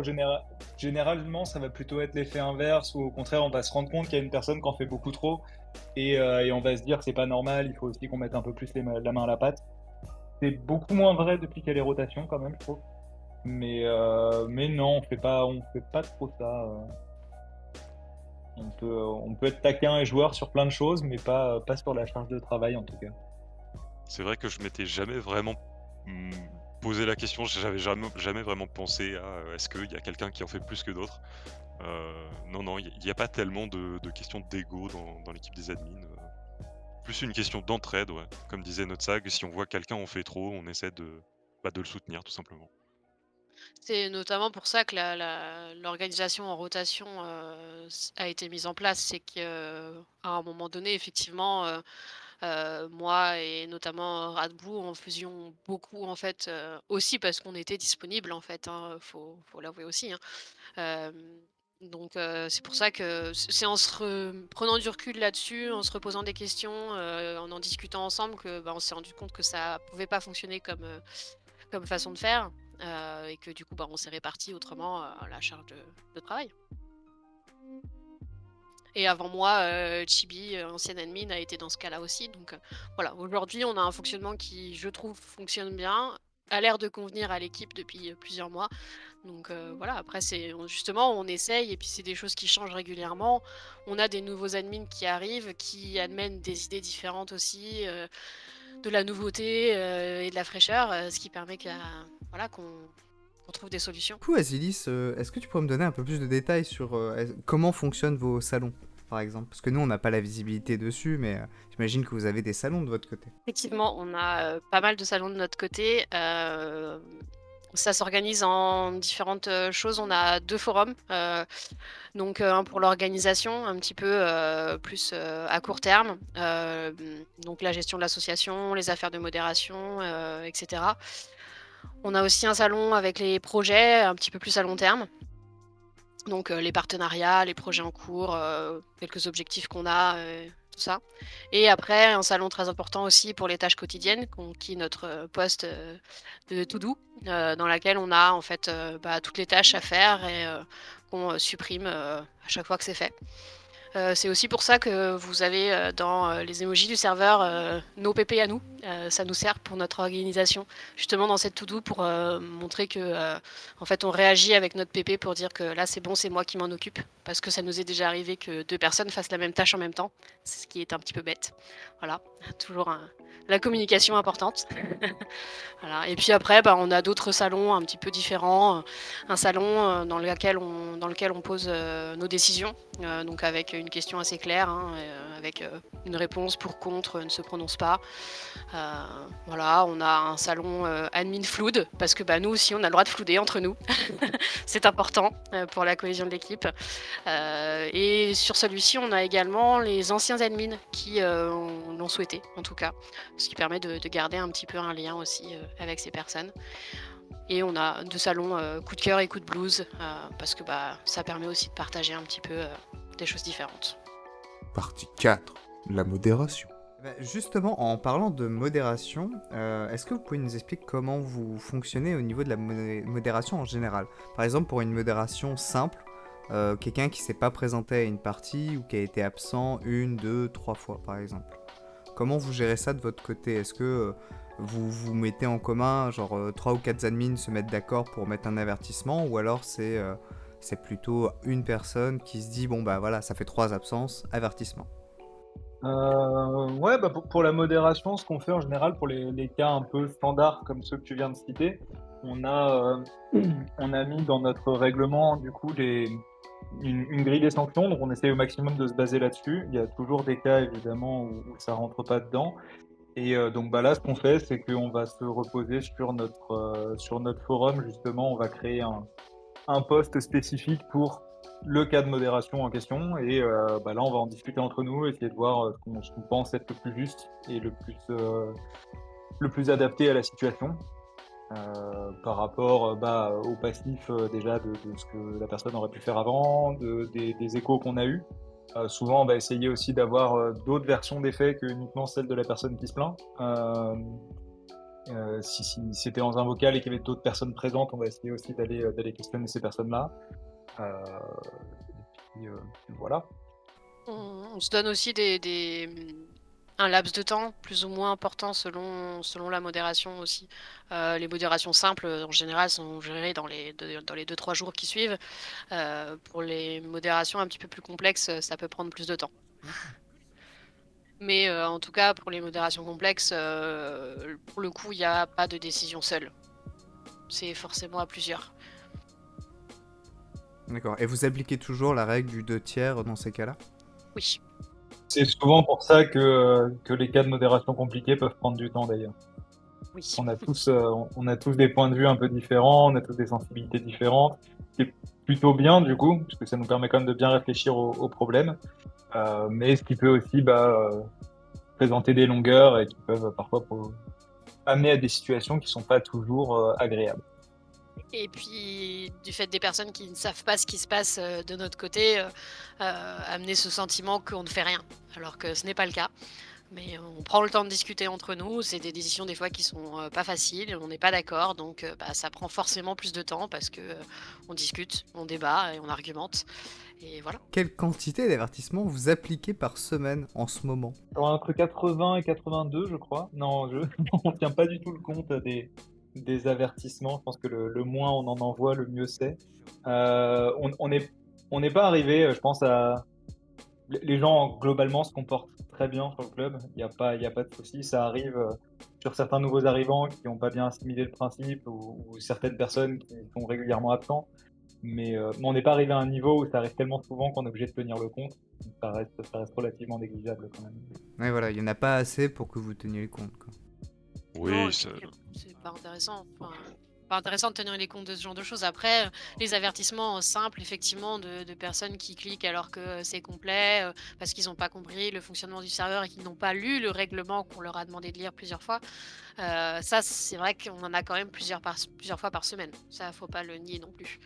généralement, ça va plutôt être l'effet inverse, où au contraire, on va se rendre compte qu'il y a une personne qui en fait beaucoup trop, et on va se dire que c'est pas normal, il faut aussi qu'on mette un peu plus la main à la pâte. C'est beaucoup moins vrai depuis qu'il y a les rotations, quand même, je trouve. Mais non, on fait pas trop ça. On peut être taquin et joueur sur plein de choses, mais pas sur la charge de travail, en tout cas. C'est vrai que je m'étais jamais vraiment, mmh, posé la question, j'avais jamais vraiment pensé à, est-ce qu'il y a quelqu'un qui en fait plus que d'autres? Non, non, il y a pas tellement de questions d'ego dans l'équipe des admins, plus une question d'entraide, ouais. Comme disait notre sag, si on voit quelqu'un en fait trop, on essaie de le soutenir tout simplement. C'est notamment pour ça que l'organisation en rotation, a été mise en place. C'est qu'à un moment donné, effectivement, moi et notamment Radblue, en faisions beaucoup en fait, aussi parce qu'on était disponible en fait, hein, faut l'avouer aussi, hein. Hem, donc c'est pour ça que c'est en prenant du recul là-dessus, en se reposant des questions, en discutant ensemble que, bah, on s'est rendu compte que ça pouvait pas fonctionner comme façon de faire, et que du coup, bah, on s'est réparti autrement, la charge de travail. Et avant moi, Chibi, ancienne admin, a été dans ce cas-là aussi. Donc voilà, aujourd'hui, on a un fonctionnement qui, je trouve, fonctionne bien, a l'air de convenir à l'équipe depuis, plusieurs mois. Donc voilà, après justement, on essaye et puis c'est des choses qui changent régulièrement. On a des nouveaux admins qui arrivent, qui amènent des idées différentes aussi, de la nouveauté, et de la fraîcheur, ce qui permet voilà, qu'on trouve des solutions. Du coup, Asilis, est-ce que tu pourrais me donner un peu plus de détails sur comment fonctionnent vos salons, par exemple? Parce que nous, on n'a pas la visibilité dessus, mais j'imagine que vous avez des salons de votre côté. Effectivement, on a, pas mal de salons de notre côté. Ça s'organise en différentes choses. On a 2 forums, donc un pour l'organisation, un petit peu plus à court terme, donc la gestion de l'association, les affaires de modération, etc. On a aussi un salon avec les projets, un petit peu plus à long terme. Donc les partenariats, les projets en cours, quelques objectifs qu'on a, tout ça. Et après, un salon très important aussi pour les tâches quotidiennes, qui est notre poste de to-do, dans laquelle on a en fait toutes les tâches à faire et qu'on supprime à chaque fois que c'est fait. C'est aussi pour ça que vous avez dans les emojis du serveur nos PP à nous. Ça nous sert pour notre organisation. Justement dans cette to-do pour montrer que en fait on réagit avec notre PP pour dire que là c'est bon, c'est moi qui m'en occupe. Parce que ça nous est déjà arrivé que 2 personnes fassent la même tâche en même temps, ce qui est un petit peu bête. Voilà, toujours la communication importante. Voilà. Et puis après, on a d'autres salons un petit peu différents. Un salon dans lequel on pose nos décisions, donc avec une question assez claire, hein, avec une réponse pour, contre, ne se prononce pas. Voilà, on a un salon admin flood, parce que nous aussi, on a le droit de flouder entre nous. C'est important pour la cohésion de l'équipe. Et sur celui-ci, on a également les anciens admins qui l'ont souhaité, en tout cas, ce qui permet de garder un petit peu un lien aussi avec ces personnes. Et on a 2 salons coup de cœur et coup de blues, parce que ça permet aussi de partager un petit peu des choses différentes. Partie 4. La modération. Justement, en parlant de modération, est-ce que vous pouvez nous expliquer comment vous fonctionnez au niveau de la modération en général? Par exemple, pour une modération simple, quelqu'un qui s'est pas présenté à une partie ou qui a été absent 1, 2, 3 fois par exemple. Comment vous gérez ça de votre côté? Est-ce que vous vous mettez en commun, genre 3 ou 4 admins se mettent d'accord pour mettre un avertissement, ou alors c'est plutôt une personne qui se dit bon voilà, ça fait 3 absences, avertissement? Ouais, pour la modération, ce qu'on fait en général pour les cas un peu standards comme ceux que tu viens de citer, on a, on a mis dans notre règlement du coup une grille des sanctions, donc on essaye au maximum de se baser là-dessus. Il y a toujours des cas évidemment où ça rentre pas dedans. Et donc là, ce qu'on fait, c'est qu'on va se reposer sur notre forum justement. On va créer un post spécifique pour le cas de modération en question. Et là, on va en discuter entre nous, essayer de voir ce qu'on pense être le plus juste et le plus adapté à la situation. Par rapport au passif déjà de ce que la personne aurait pu faire avant, des échos qu'on a eus. Souvent, on va essayer aussi d'avoir d'autres versions des faits que uniquement celle de la personne qui se plaint. Si c'était dans un vocal et qu'il y avait d'autres personnes présentes, on va essayer aussi d'aller questionner ces personnes-là. Et puis voilà. On se donne aussi un laps de temps plus ou moins important selon la modération aussi. Les modérations simples, en général, sont gérées dans les 2-3 jours qui suivent. Pour les modérations un petit peu plus complexes, ça peut prendre plus de temps. Mais en tout cas, pour les modérations complexes, pour le coup, il n'y a pas de décision seule. C'est forcément à plusieurs. D'accord. Et vous appliquez toujours la règle du 2 tiers dans ces cas-là? Oui. C'est souvent pour ça que les cas de modération compliqués peuvent prendre du temps d'ailleurs. Oui. On a tous des points de vue un peu différents, on a tous des sensibilités différentes. C'est plutôt bien du coup, parce que ça nous permet quand même de bien réfléchir aux problèmes. Mais ce qui peut aussi présenter des longueurs et qui peuvent parfois amener à des situations qui sont pas toujours agréables. Et puis, du fait des personnes qui ne savent pas ce qui se passe de notre côté, amener ce sentiment qu'on ne fait rien, alors que ce n'est pas le cas. Mais on prend le temps de discuter entre nous. C'est des décisions des fois qui sont pas faciles, on n'est pas d'accord, donc ça prend forcément plus de temps parce que on discute, on débat et on argumente. Et voilà. Quelle quantité d'avertissements vous appliquez par semaine en ce moment? Entre 80 et 82, je crois. Non, on tient pas du tout le compte des avertissements. Je pense que le moins on en envoie, le mieux c'est. On n'est pas arrivé, je pense, à. Les gens, globalement, se comportent très bien sur le club. Il y a pas de souci. Ça arrive sur certains nouveaux arrivants qui n'ont pas bien assimilé le principe ou certaines personnes qui sont régulièrement absents. Mais on n'est pas arrivé à un niveau où ça arrive tellement souvent qu'on est obligé de tenir le compte. Ça reste relativement négligeable quand même. Ouais, voilà, il n'y en a pas assez pour que vous teniez le compte, quoi. Non, Oui, et ça- puis, c'est pas intéressant. Enfin, pas intéressant de tenir les comptes de ce genre de choses. Après, les avertissements simples, effectivement, de personnes qui cliquent alors que c'est complet, parce qu'ils n'ont pas compris le fonctionnement du serveur et qu'ils n'ont pas lu le règlement qu'on leur a demandé de lire plusieurs fois. Ça, c'est vrai qu'on en a quand même plusieurs fois par semaine. Ça, faut pas le nier non plus.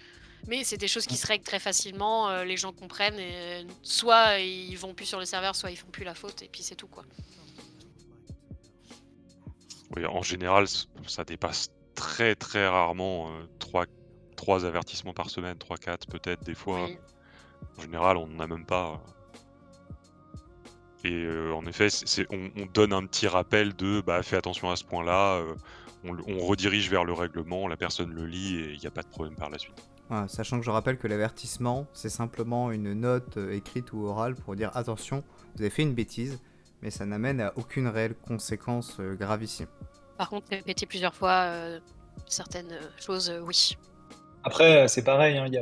Mais c'est des choses qui se règlent très facilement, les gens comprennent et soit ils vont plus sur le serveur, soit ils font plus la faute et puis c'est tout, quoi. Oui, en général, ça dépasse très très rarement 3 avertissements par semaine, 3-4 peut-être des fois. Oui. En général, on n'en a même pas. Et en effet, on donne un petit rappel de bah, fais attention à ce point-là, on redirige vers le règlement, la personne le lit et il n'y a pas de problème par la suite. Voilà, sachant que je rappelle que l'avertissement, c'est simplement une note écrite ou orale pour dire attention, vous avez fait une bêtise, mais ça n'amène à aucune réelle conséquence gravissime. Par contre, répéter plusieurs fois certaines choses, oui. Après, c'est pareil, hein, il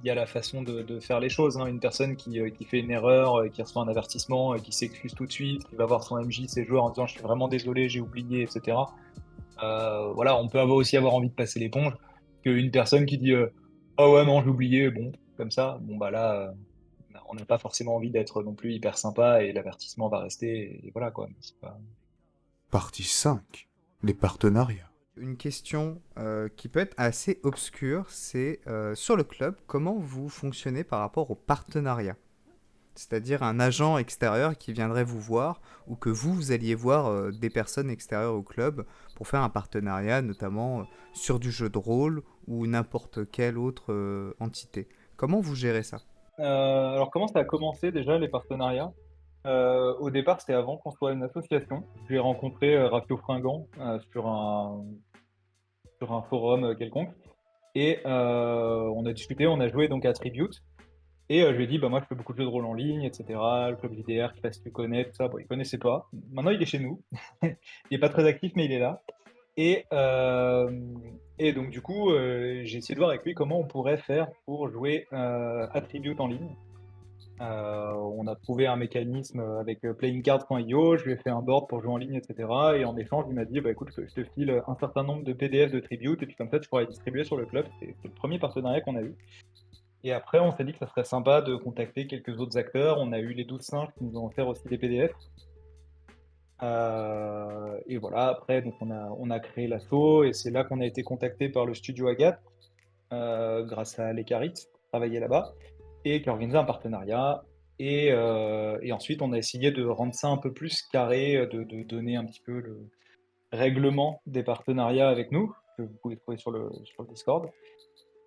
y a la façon de faire les choses, hein. Une personne qui fait une erreur, qui reçoit un avertissement, qui s'excuse tout de suite, qui va voir son MJ, ses joueurs en disant je suis vraiment désolé, j'ai oublié, etc. Voilà, on peut aussi avoir envie de passer l'éponge, qu'une personne qui dit oh ouais, non, j'ai oublié, bon, comme ça, bon, bah là, on n'a pas forcément envie d'être non plus hyper sympa et l'avertissement va rester, et voilà quoi. Mais c'est pas- Partie 5. Les partenariats. Une question qui peut être assez obscure, c'est sur le club, comment vous fonctionnez par rapport au partenariat? C'est-à-dire un agent extérieur qui viendrait vous voir ou que vous alliez voir des personnes extérieures au club pour faire un partenariat, notamment sur du jeu de rôle ou n'importe quelle autre entité. Comment vous gérez ça? Alors comment ça a commencé déjà les partenariats? Au départ, c'était avant qu'on soit une association. J'ai rencontré Rapio Fringant sur un forum quelconque. Et on a discuté, on a joué donc à Tribute. Et je lui ai dit, bah moi je fais beaucoup de jeux de rôle en ligne, etc. Le club JDR, je sais pas si tu connais, tout ça. Bon, il connaissait pas. Maintenant, il est chez nous. Il est pas très actif, mais il est là. Et, euh, et donc du coup, j'ai essayé de voir avec lui comment on pourrait faire pour jouer à Tribute en ligne. On a trouvé un mécanisme avec playingcards.io, je lui ai fait un board pour jouer en ligne, etc. Et en échange, il m'a dit, bah écoute, je te file un certain nombre de PDF de Tribute, et puis comme ça, tu pourras les distribuer sur le club. C'est le premier partenariat qu'on a eu. Et après, on s'est dit que ça serait sympa de contacter quelques autres acteurs. On a eu les 12 singes qui nous ont offert aussi des PDF. Et voilà, après, donc on a créé l'asso, et c'est là qu'on a été contacté par le studio Agathe, grâce à l'Ecarit, qui travaillait là-bas, et qui a organisé un partenariat. Et ensuite, on a essayé de rendre ça un peu plus carré, de donner un petit peu le règlement des partenariats avec nous, que vous pouvez trouver sur le Discord.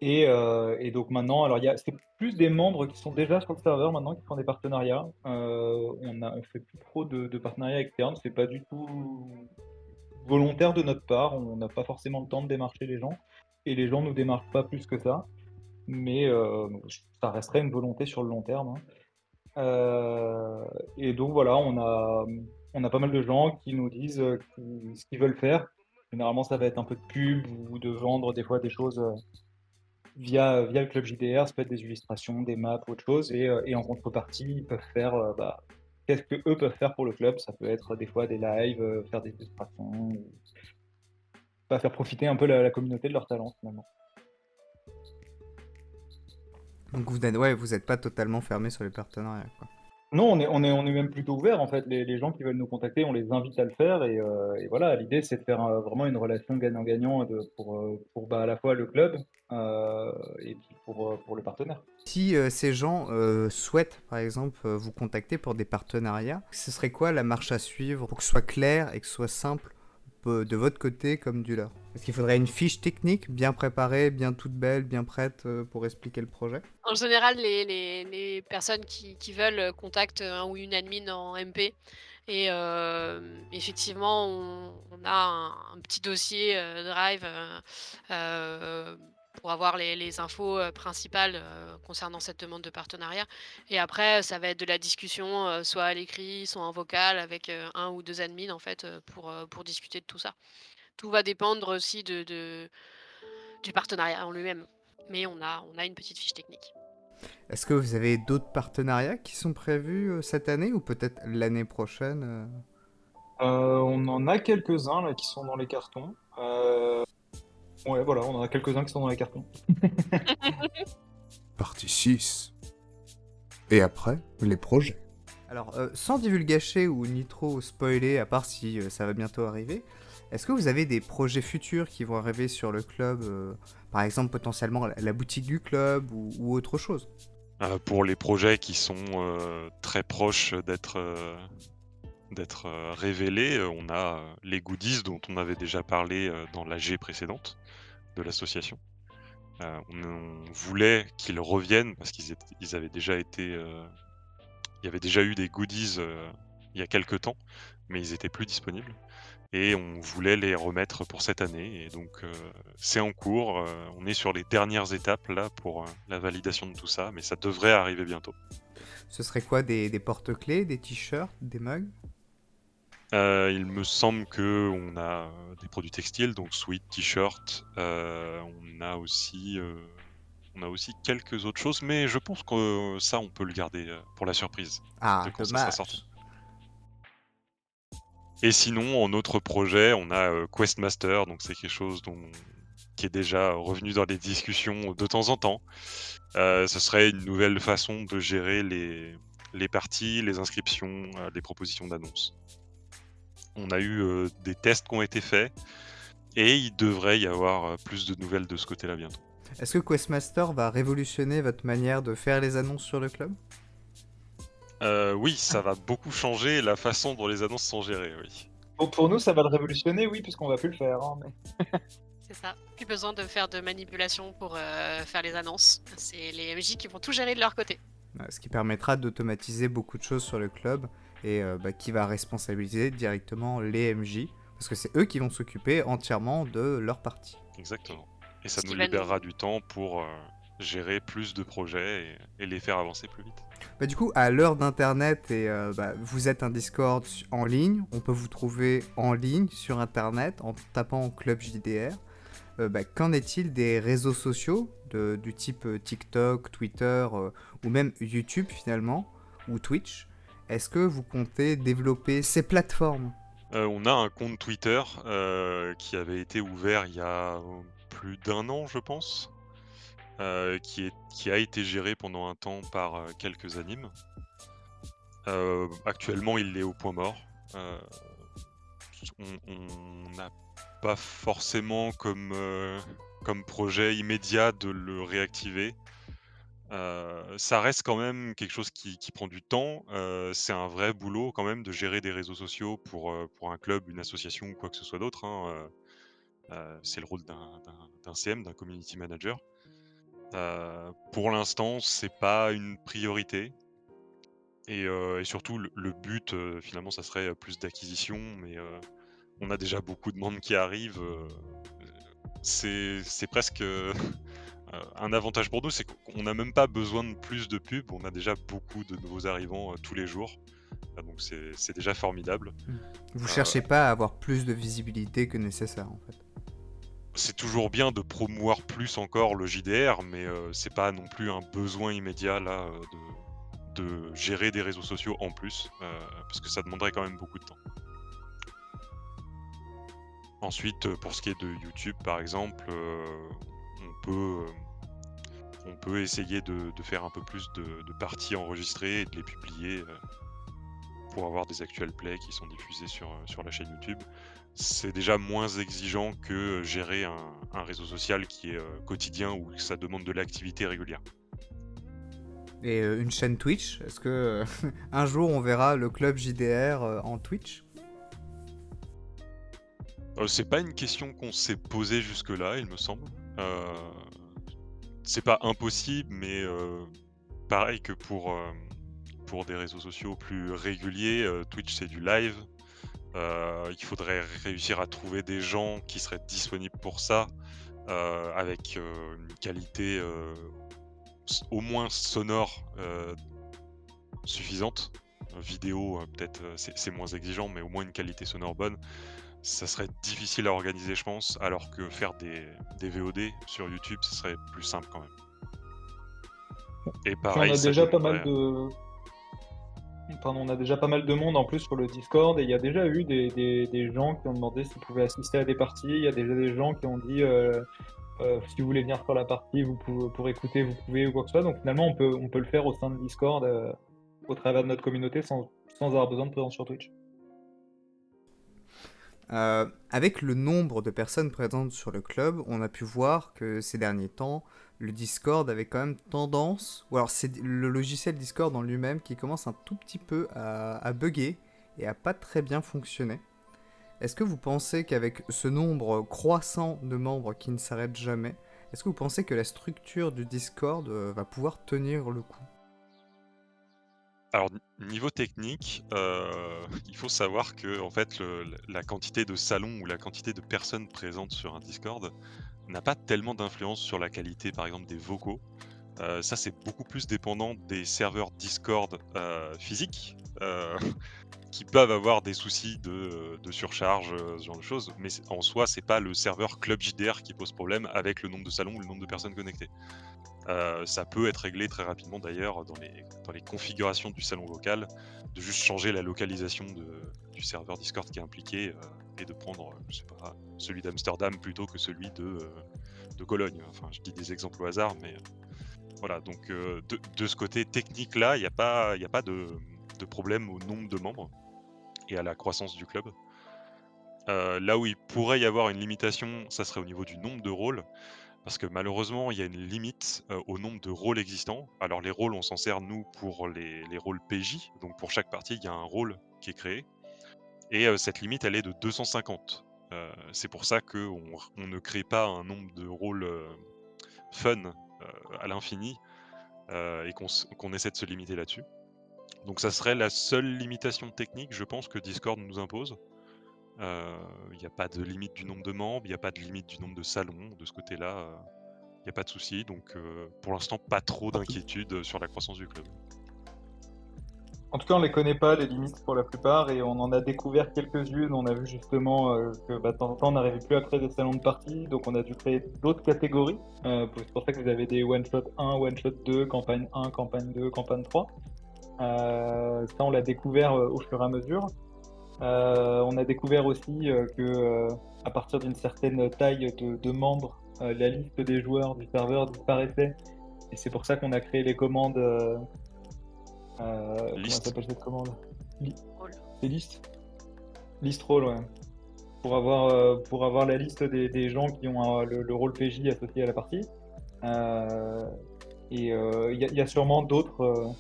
Et donc maintenant, alors c'est plus des membres qui sont déjà sur le serveur maintenant qui font des partenariats. On fait plus trop de partenariats externes, c'est pas du tout volontaire de notre part. On n'a pas forcément le temps de démarcher les gens, et les gens nous démarchent pas plus que ça. Mais ça resterait une volonté sur le long terme, hein. Et donc voilà, on a pas mal de gens qui nous disent ce qu'ils veulent faire. Généralement, ça va être un peu de pub ou de vendre des fois des choses via le club JDR. Ça peut être des illustrations, des maps, autre chose. Et en contrepartie, ils peuvent faire qu'est-ce que eux peuvent faire pour le club. Ça peut être des fois des lives, faire des illustrations, ou pas faire profiter un peu la communauté de leurs talents finalement. Donc vous êtes pas totalement fermé sur les partenariats, quoi. Non, on est même plutôt ouvert en fait. Les gens qui veulent nous contacter, on les invite à le faire. Et voilà, l'idée c'est de faire vraiment une relation gagnant-gagnant pour bah, à la fois le club et puis pour le partenaire. Si ces gens souhaitent, par exemple, vous contacter pour des partenariats, ce serait quoi la marche à suivre pour que ce soit clair et que ce soit simple de votre côté comme du leur? Est-ce qu'il faudrait une fiche technique bien préparée, bien toute belle, bien prête pour expliquer le projet? En général, les personnes qui veulent contactent un ou une admin en MP. Et effectivement, on a un petit dossier Drive pour avoir les infos principales concernant cette demande de partenariat. Et après, ça va être de la discussion, soit à l'écrit, soit en vocal, avec un ou deux admins en fait, pour discuter de tout ça. Tout va dépendre aussi du partenariat en lui-même. Mais on a une petite fiche technique. Est-ce que vous avez d'autres partenariats qui sont prévus cette année ou peut-être l'année prochaine? On en a quelques-uns là qui sont dans les cartons. Ouais, voilà, on en a quelques-uns qui sont dans les cartons. Partie 6. Et après, les projets. Alors, sans divulgacher ou ni trop spoiler, à part si ça va bientôt arriver, est-ce que vous avez des projets futurs qui vont arriver sur le club, par exemple potentiellement la boutique du club ou autre chose? Pour les projets qui sont très proches d'être révélés, on a les goodies dont on avait déjà parlé dans l'AG précédente de l'association. On voulait qu'ils reviennent parce ils avaient déjà été. Il y avait déjà eu des goodies il y a quelques temps, mais ils étaient plus disponibles. Et on voulait les remettre pour cette année. Et donc, c'est en cours. On est sur les dernières étapes là pour la validation de tout ça, mais ça devrait arriver bientôt. Ce serait quoi, des porte-clés, des t-shirts, des mugs? Il me semble que on a des produits textiles, donc sweat, t-shirt. On a aussi quelques autres choses, mais je pense que ça, on peut le garder pour la surprise de Ah, quand ça sera sorti. dommage. Et sinon, en autre projet, on a Questmaster, donc c'est quelque chose qui est déjà revenu dans les discussions de temps en temps. Ce serait une nouvelle façon de gérer les parties, les inscriptions, les propositions d'annonces. On a eu des tests qui ont été faits et il devrait y avoir plus de nouvelles de ce côté-là bientôt. Est-ce que Questmaster va révolutionner votre manière de faire les annonces sur le club? Oui, ça va beaucoup changer la façon dont les annonces sont gérées, oui. Bon, pour nous, ça va le révolutionner, oui, puisqu'on va plus le faire. Hein, mais... C'est ça. Plus besoin de faire de manipulation pour faire les annonces. C'est les MJ qui vont tout gérer de leur côté. Ce qui permettra d'automatiser beaucoup de choses sur le club et qui va responsabiliser directement les MJ, parce que c'est eux qui vont s'occuper entièrement de leur partie. Exactement. Et ça Ce nous qui va libérera du temps pour gérer plus de projets et les faire avancer plus vite. Du coup, à l'heure d'internet et vous êtes un Discord en ligne, on peut vous trouver en ligne sur internet en tapant Club JDR. Qu'en est-il des réseaux sociaux du type TikTok, Twitter ou même YouTube finalement, ou Twitch? Est-ce que vous comptez développer ces plateformes? On a un compte Twitter qui avait été ouvert il y a plus d'1 an, je pense, qui a été géré pendant un temps par quelques animes. Actuellement, il est au point mort. On n'a pas forcément comme projet immédiat de le réactiver. Ça reste quand même quelque chose qui prend du temps. C'est un vrai boulot quand même de gérer des réseaux sociaux pour un club, une association ou quoi que ce soit d'autre, hein. C'est le rôle d'un CM, d'un community manager. Pour l'instant, c'est pas une priorité et surtout le but, finalement, ça serait plus d'acquisition, mais on a déjà beaucoup de monde qui arrive, c'est presque, un avantage pour nous, c'est qu'on n'a même pas besoin de plus de pubs. On a déjà beaucoup de nouveaux arrivants tous les jours. Donc c'est déjà formidable. Vous cherchez pas à avoir plus de visibilité que nécessaire en fait. C'est toujours bien de promouvoir plus encore le JDR, mais c'est pas non plus un besoin immédiat là de gérer des réseaux sociaux en plus, parce que ça demanderait quand même beaucoup de temps. Ensuite, pour ce qui est de YouTube par exemple, on peut essayer de faire un peu plus de parties enregistrées et de les publier pour avoir des actual plays qui sont diffusés sur la chaîne YouTube. C'est déjà moins exigeant que gérer un réseau social qui est quotidien où ça demande de l'activité régulière. Et une chaîne Twitch, est-ce que un jour on verra le club JDR en Twitch? C'est pas une question qu'on s'est posée jusque-là, il me semble. C'est pas impossible, mais pareil que pour des réseaux sociaux plus réguliers, Twitch c'est du live. Il faudrait réussir à trouver des gens qui seraient disponibles pour ça, avec une qualité au moins sonore suffisante. Vidéo, peut-être c'est moins exigeant, mais au moins une qualité sonore bonne. Ça serait difficile à organiser, je pense, alors que faire des VOD sur YouTube, ça serait plus simple quand même. Et pareil, on a ça déjà pas demanderait- mal de... on a déjà pas mal de monde en plus sur le Discord et il y a déjà eu des gens qui ont demandé s'ils pouvaient assister à des parties. Il y a déjà des gens qui ont dit si vous voulez venir sur la partie, vous pouvez, pour écouter, vous pouvez ou quoi que ce soit. Donc finalement, on peut le faire au sein de Discord au travers de notre communauté sans avoir besoin de présence sur Twitch. Avec le nombre de personnes présentes sur le club, on a pu voir que ces derniers temps, le Discord avait quand même tendance, ou alors c'est le logiciel Discord en lui-même qui commence un tout petit peu à bugger et à pas très bien fonctionner. Est-ce que vous pensez qu'avec ce nombre croissant de membres qui ne s'arrête jamais, est-ce que vous pensez que la structure du Discord va pouvoir tenir le coup? Alors, niveau technique, il faut savoir que en fait, la quantité de salons ou la quantité de personnes présentes sur un Discord n'a pas tellement d'influence sur la qualité, par exemple, des vocaux. Ça, c'est beaucoup plus dépendant des serveurs Discord, physiques, qui peuvent avoir des soucis de surcharge, ce genre de choses. Mais en soi, c'est pas le serveur Club JDR qui pose problème avec le nombre de salons ou le nombre de personnes connectées. Ça peut être réglé très rapidement d'ailleurs dans les configurations du salon vocal, de juste changer la localisation du serveur Discord qui est impliqué, et de prendre, je sais pas, celui d'Amsterdam plutôt que celui de Cologne. Enfin, je dis des exemples au hasard, mais voilà. Donc de ce côté technique-là, il n'y a pas de problème au nombre de membres et à la croissance du club. Là où il pourrait y avoir une limitation, ça serait au niveau du nombre de rôles. Parce que malheureusement, il y a une limite, au nombre de rôles existants. Alors les rôles, on s'en sert nous pour les rôles PJ, donc pour chaque partie, il y a un rôle qui est créé et cette limite, elle est de 250. C'est pour ça qu'on on ne crée pas un nombre de rôles, fun, à l'infini, et qu'on essaie de se limiter là-dessus. Donc ça serait la seule limitation technique, je pense, que Discord nous impose. Il n'y a pas de limite du nombre de membres, il n'y a pas de limite du nombre de salons. De ce côté-là, il n'y a pas de souci. Donc pour l'instant, pas trop d'inquiétude sur la croissance du club. En tout cas, on les connaît pas, les limites pour la plupart, et on en a découvert quelques-unes. On a vu justement que de temps en temps, on n'arrivait plus à créer des salons de partie, donc on a dû créer d'autres catégories. C'est pour ça que vous avez des one-shot 1, one-shot 2, campagne 1, campagne 2, campagne 3. Ça, on l'a découvert au fur et à mesure. On a découvert aussi que à partir d'une certaine taille de membres, la liste des joueurs du serveur disparaissait. Et c'est pour ça qu'on a créé les commandes. Comment Liste. s'appelle cette commande? Rôle. C'est liste? List rôle, ouais. Pour avoir la liste des gens qui ont le rôle PJ associé à la partie. Et y a sûrement d'autres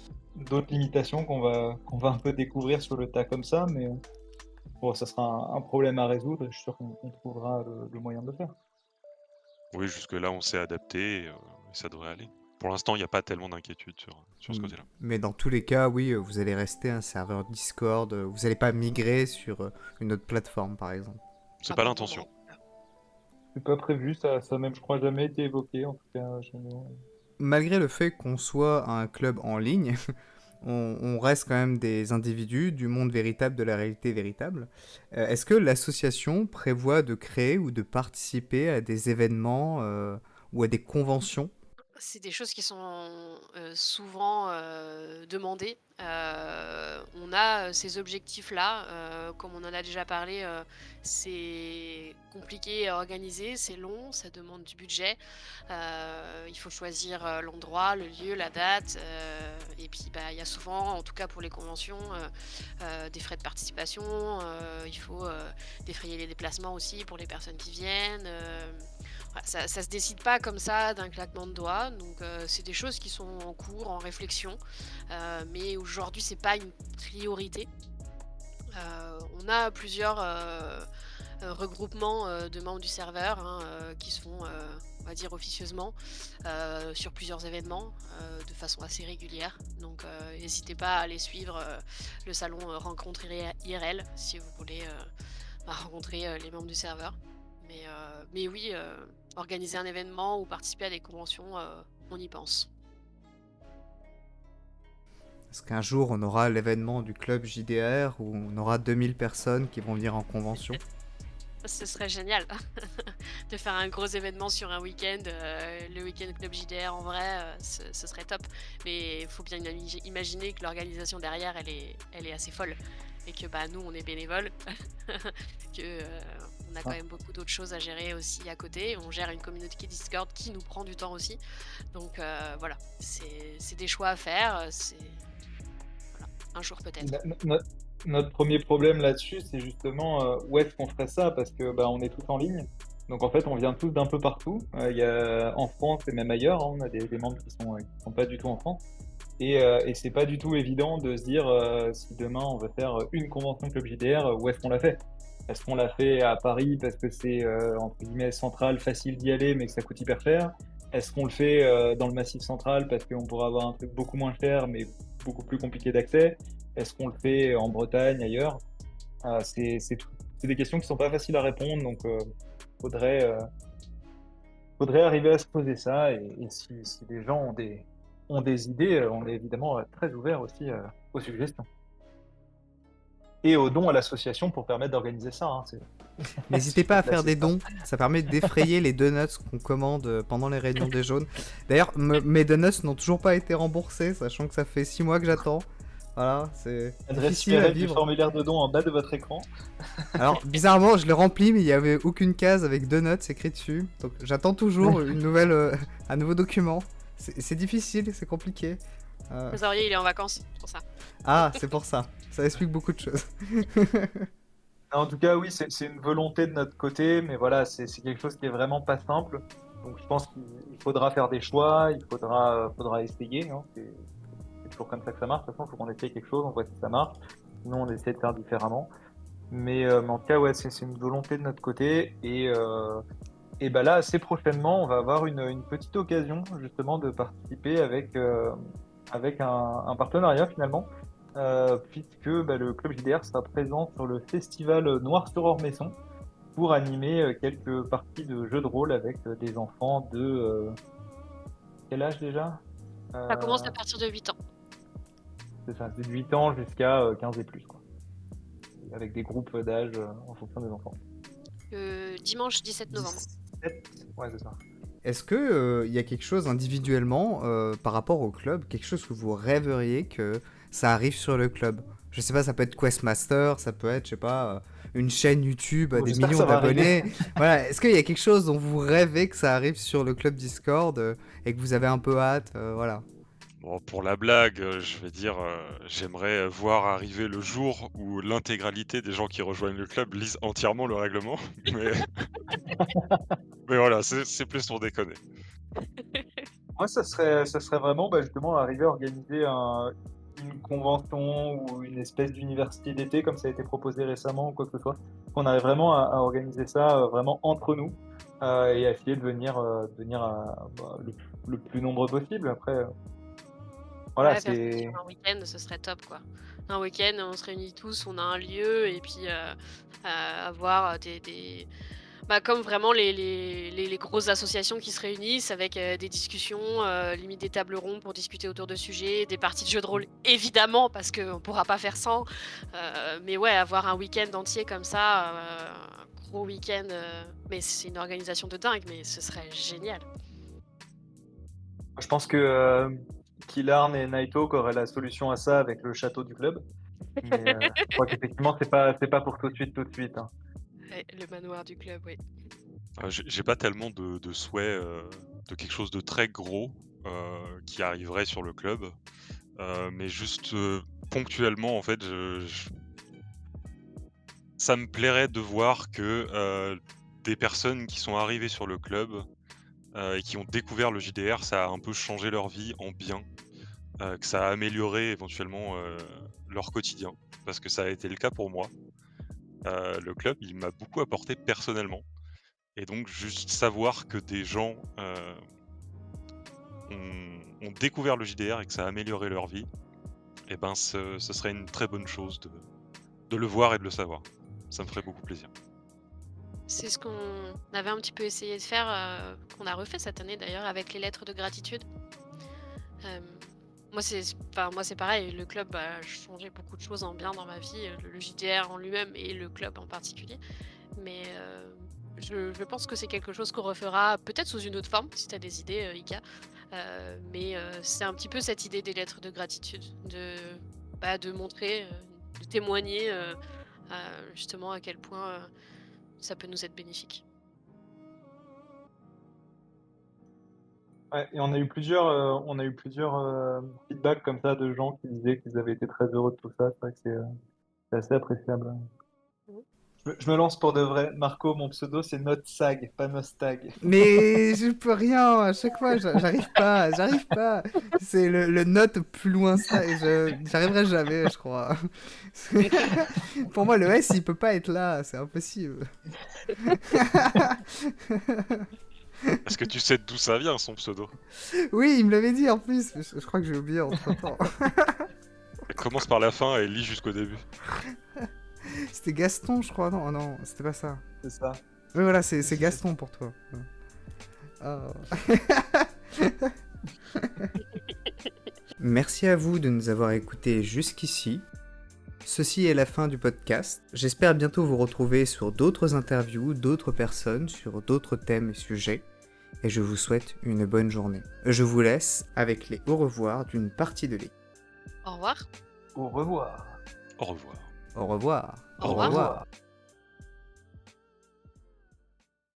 limitations qu'on va un peu découvrir sur le tas comme ça, mais bon, ça sera un problème à résoudre et je suis sûr qu'on trouvera le moyen de le faire. Oui, jusque-là, on s'est adapté et ça devrait aller. Pour l'instant, il n'y a pas tellement d'inquiétude sur ce côté-là. Mais dans tous les cas, oui, vous allez rester un serveur Discord, vous n'allez pas migrer sur une autre plateforme, par exemple. C'est Ah pas non, non, l'intention. non. C'est pas prévu, ça a même, je crois, jamais été évoqué, en tout cas chez nous. Malgré le fait qu'on soit un club en ligne, on reste quand même des individus du monde véritable, de la réalité véritable. Est-ce que l'association prévoit de créer ou de participer à des événements ou à des conventions? C'est des choses qui sont souvent demandées. On a ces objectifs-là, comme on en a déjà parlé, c'est compliqué à organiser, c'est long, ça demande du budget. Il faut choisir l'endroit, le lieu, la date. Et puis bah, il y a souvent, en tout cas pour les conventions, des frais de participation. Il faut défrayer les déplacements aussi pour les personnes qui viennent. Voilà, ça se décide pas comme ça d'un claquement de doigts, donc c'est des choses qui sont en cours, en réflexion, mais aujourd'hui c'est pas une priorité. On a plusieurs regroupements de membres du serveur hein, qui se font, on va dire officieusement, sur plusieurs événements de façon assez régulière. Donc n'hésitez pas à aller suivre le salon Rencontre IRL si vous voulez rencontrer les membres du serveur. Mais oui, organiser un événement ou participer à des conventions, on y pense. Est-ce qu'un jour on aura l'événement du club JDR où on aura 2000 personnes qui vont venir en convention? Ce serait génial de faire un gros événement sur un week-end, le week-end Club JDR en vrai, ce serait top. Mais il faut bien imaginer que l'organisation derrière, elle est assez folle et que bah, nous, on est bénévoles, que on a quand Ah. même beaucoup d'autres choses à gérer aussi à côté. On gère une communauté Discord qui nous prend du temps aussi. Donc voilà, c'est des choix à faire. C'est voilà, un jour peut-être. Notre premier problème là-dessus, c'est justement, où est-ce qu'on ferait ça? Parce que, bah, on est tous en ligne. Donc en fait, on vient tous d'un peu partout. Il y a en France et même ailleurs, hein, on a des membres qui sont pas du tout en France et c'est pas du tout évident de se dire, si demain on veut faire, une convention Club JDR, où est-ce qu'on la fait? Est-ce qu'on la fait à Paris parce que c'est, entre guillemets «central», facile d'y aller, mais que ça coûte hyper cher? Est-ce qu'on le fait, dans le Massif central parce qu'on pourra avoir un truc beaucoup moins cher, mais beaucoup plus compliqué d'accès? Est-ce qu'on le fait en Bretagne, ailleurs? C'est des questions qui sont pas faciles à répondre, donc faudrait, heu, faudrait arriver à se poser ça et si les gens ont des idées, on est évidemment, très ouvert aussi, aux suggestions et aux dons à l'association pour permettre d'organiser ça, hein, c'est N'hésitez pas à faire des c'est ça. dons, ça permet de défrayer les donuts qu'on commande pendant les réunions des jaunes. D'ailleurs, mes donuts n'ont toujours pas été remboursés, sachant que ça fait 6 mois que j'attends. Voilà, c'est Adresse difficile à URL du vivre. formulaire de don en bas de votre écran. Alors, bizarrement, je l'ai rempli, mais il n'y avait aucune case avec donuts écrit dessus. Donc, j'attends toujours une nouvelle, un nouveau document. C'est difficile, c'est compliqué. Trésorier, il est en vacances, c'est pour ça. Ah, c'est pour ça. Ça explique beaucoup de choses. En tout cas, oui, c'est une volonté de notre côté, mais voilà, c'est quelque chose qui est vraiment pas simple. Donc je pense qu'il faudra faire des choix, faudra essayer, hein. C'est toujours comme ça que ça marche. De toute façon, il faut qu'on essaye quelque chose, on voit si ça marche. Sinon, on essaie de faire différemment. Mais en tout cas, ouais, c'est une volonté de notre côté. Et bah là, assez prochainement, on va avoir une petite occasion justement de participer avec un partenariat finalement, puisque bah, le club JDR sera présent sur le festival Noir sur Ormesson pour animer quelques parties de jeux de rôle avec des enfants de quel âge déjà? Ça commence Euh, à partir de 8 ans. c'est ça, c'est de 8 ans jusqu'à 15 et plus, quoi. Avec des groupes d'âge en fonction des enfants. Dimanche 17 novembre. 17? Ouais, c'est ça. Est-ce que il y a quelque chose individuellement par rapport au club, quelque chose que vous rêveriez que ça arrive sur le club? Je sais pas, ça peut être Questmaster, ça peut être, je sais pas, une chaîne YouTube, Bon, des j'espère que millions ça va d'abonnés. arriver. Voilà, est-ce qu'il y a quelque chose dont vous rêvez que ça arrive sur le club Discord et que vous avez un peu hâte, voilà. Bon, pour la blague, je vais dire, j'aimerais voir arriver le jour où l'intégralité des gens qui rejoignent le club lisent entièrement le règlement, mais mais voilà, c'est plus pour déconner. Moi, ça serait vraiment bah, justement arriver à organiser une convention ou une espèce d'université d'été comme ça a été proposé récemment ou quoi que ce soit. Qu'on arrive vraiment à organiser ça vraiment entre nous et à essayer de venir bah, le plus nombreux possible. Après, voilà, Ouais, faire ça c'est sur un week-end, ce serait top, quoi. Un week-end, on se réunit tous, on a un lieu et puis avoir bah, comme vraiment les grosses associations qui se réunissent avec des discussions, limite des tables rondes pour discuter autour de sujets, des parties de jeux de rôle, évidemment, parce qu'on ne pourra pas faire sans. Mais ouais, avoir un week-end entier comme ça, un gros week-end, mais c'est une organisation de dingue, mais ce serait génial. Je pense que Killarn et Nighthawk auraient la solution à ça avec le château du club. Mais je crois qu'effectivement, c'est pas pour tout de suite, hein. Ouais, le manoir du club, oui. J'ai pas tellement de souhaits, de quelque chose de très gros, qui arriverait sur le club, mais juste, ponctuellement, en fait, ça me plairait de voir que, des personnes qui sont arrivées sur le club, et qui ont découvert le JDR, ça a un peu changé leur vie en bien, que ça a amélioré éventuellement, leur quotidien. Parce que ça a été le cas pour moi. Le club, il m'a beaucoup apporté personnellement et donc juste savoir que des gens, ont découvert le JDR et que ça a amélioré leur vie, et ben, ce serait une très bonne chose de le voir et de le savoir. Ça me ferait beaucoup plaisir. C'est ce qu'on avait un petit peu essayé de faire, qu'on a refait cette année d'ailleurs avec les lettres de gratitude. Moi c'est pareil, le club a changé beaucoup de choses en bien dans ma vie, le JDR en lui-même et le club en particulier. Mais je pense que c'est quelque chose qu'on refera peut-être sous une autre forme, si tu as des idées, Ika. Mais c'est un petit peu cette idée des lettres de gratitude, de montrer, de témoigner justement à quel point ça peut nous être bénéfique. Ouais, et on a eu plusieurs feedbacks comme ça de gens qui disaient qu'ils avaient été très heureux de tout ça. C'est vrai que c'est assez appréciable. Je me lance pour de vrai. Marco, mon pseudo, c'est Notsag, pas Nostag. Mais je peux rien, à chaque fois, j'arrive pas. C'est le note plus loin ça, et j'arriverai jamais, je crois. Pour moi, le S, il peut pas être là, c'est impossible. Est-ce que tu sais d'où ça vient, son pseudo? Oui, il me l'avait dit en plus, mais je crois que j'ai oublié entre-temps. Elle commence par la fin et lit jusqu'au début. C'était Gaston, je crois, non, oh non, c'était pas ça. C'est ça. Oui, voilà, c'est Gaston pour toi. Oh. Merci à vous de nous avoir écoutés jusqu'ici. Ceci est la fin du podcast. J'espère bientôt vous retrouver sur d'autres interviews, d'autres personnes, sur d'autres thèmes et sujets. Et je vous souhaite une bonne journée. Je vous laisse avec les au revoir d'une partie de l'équipe. Au revoir. Au revoir. Au revoir. Au revoir. Au revoir. revoir.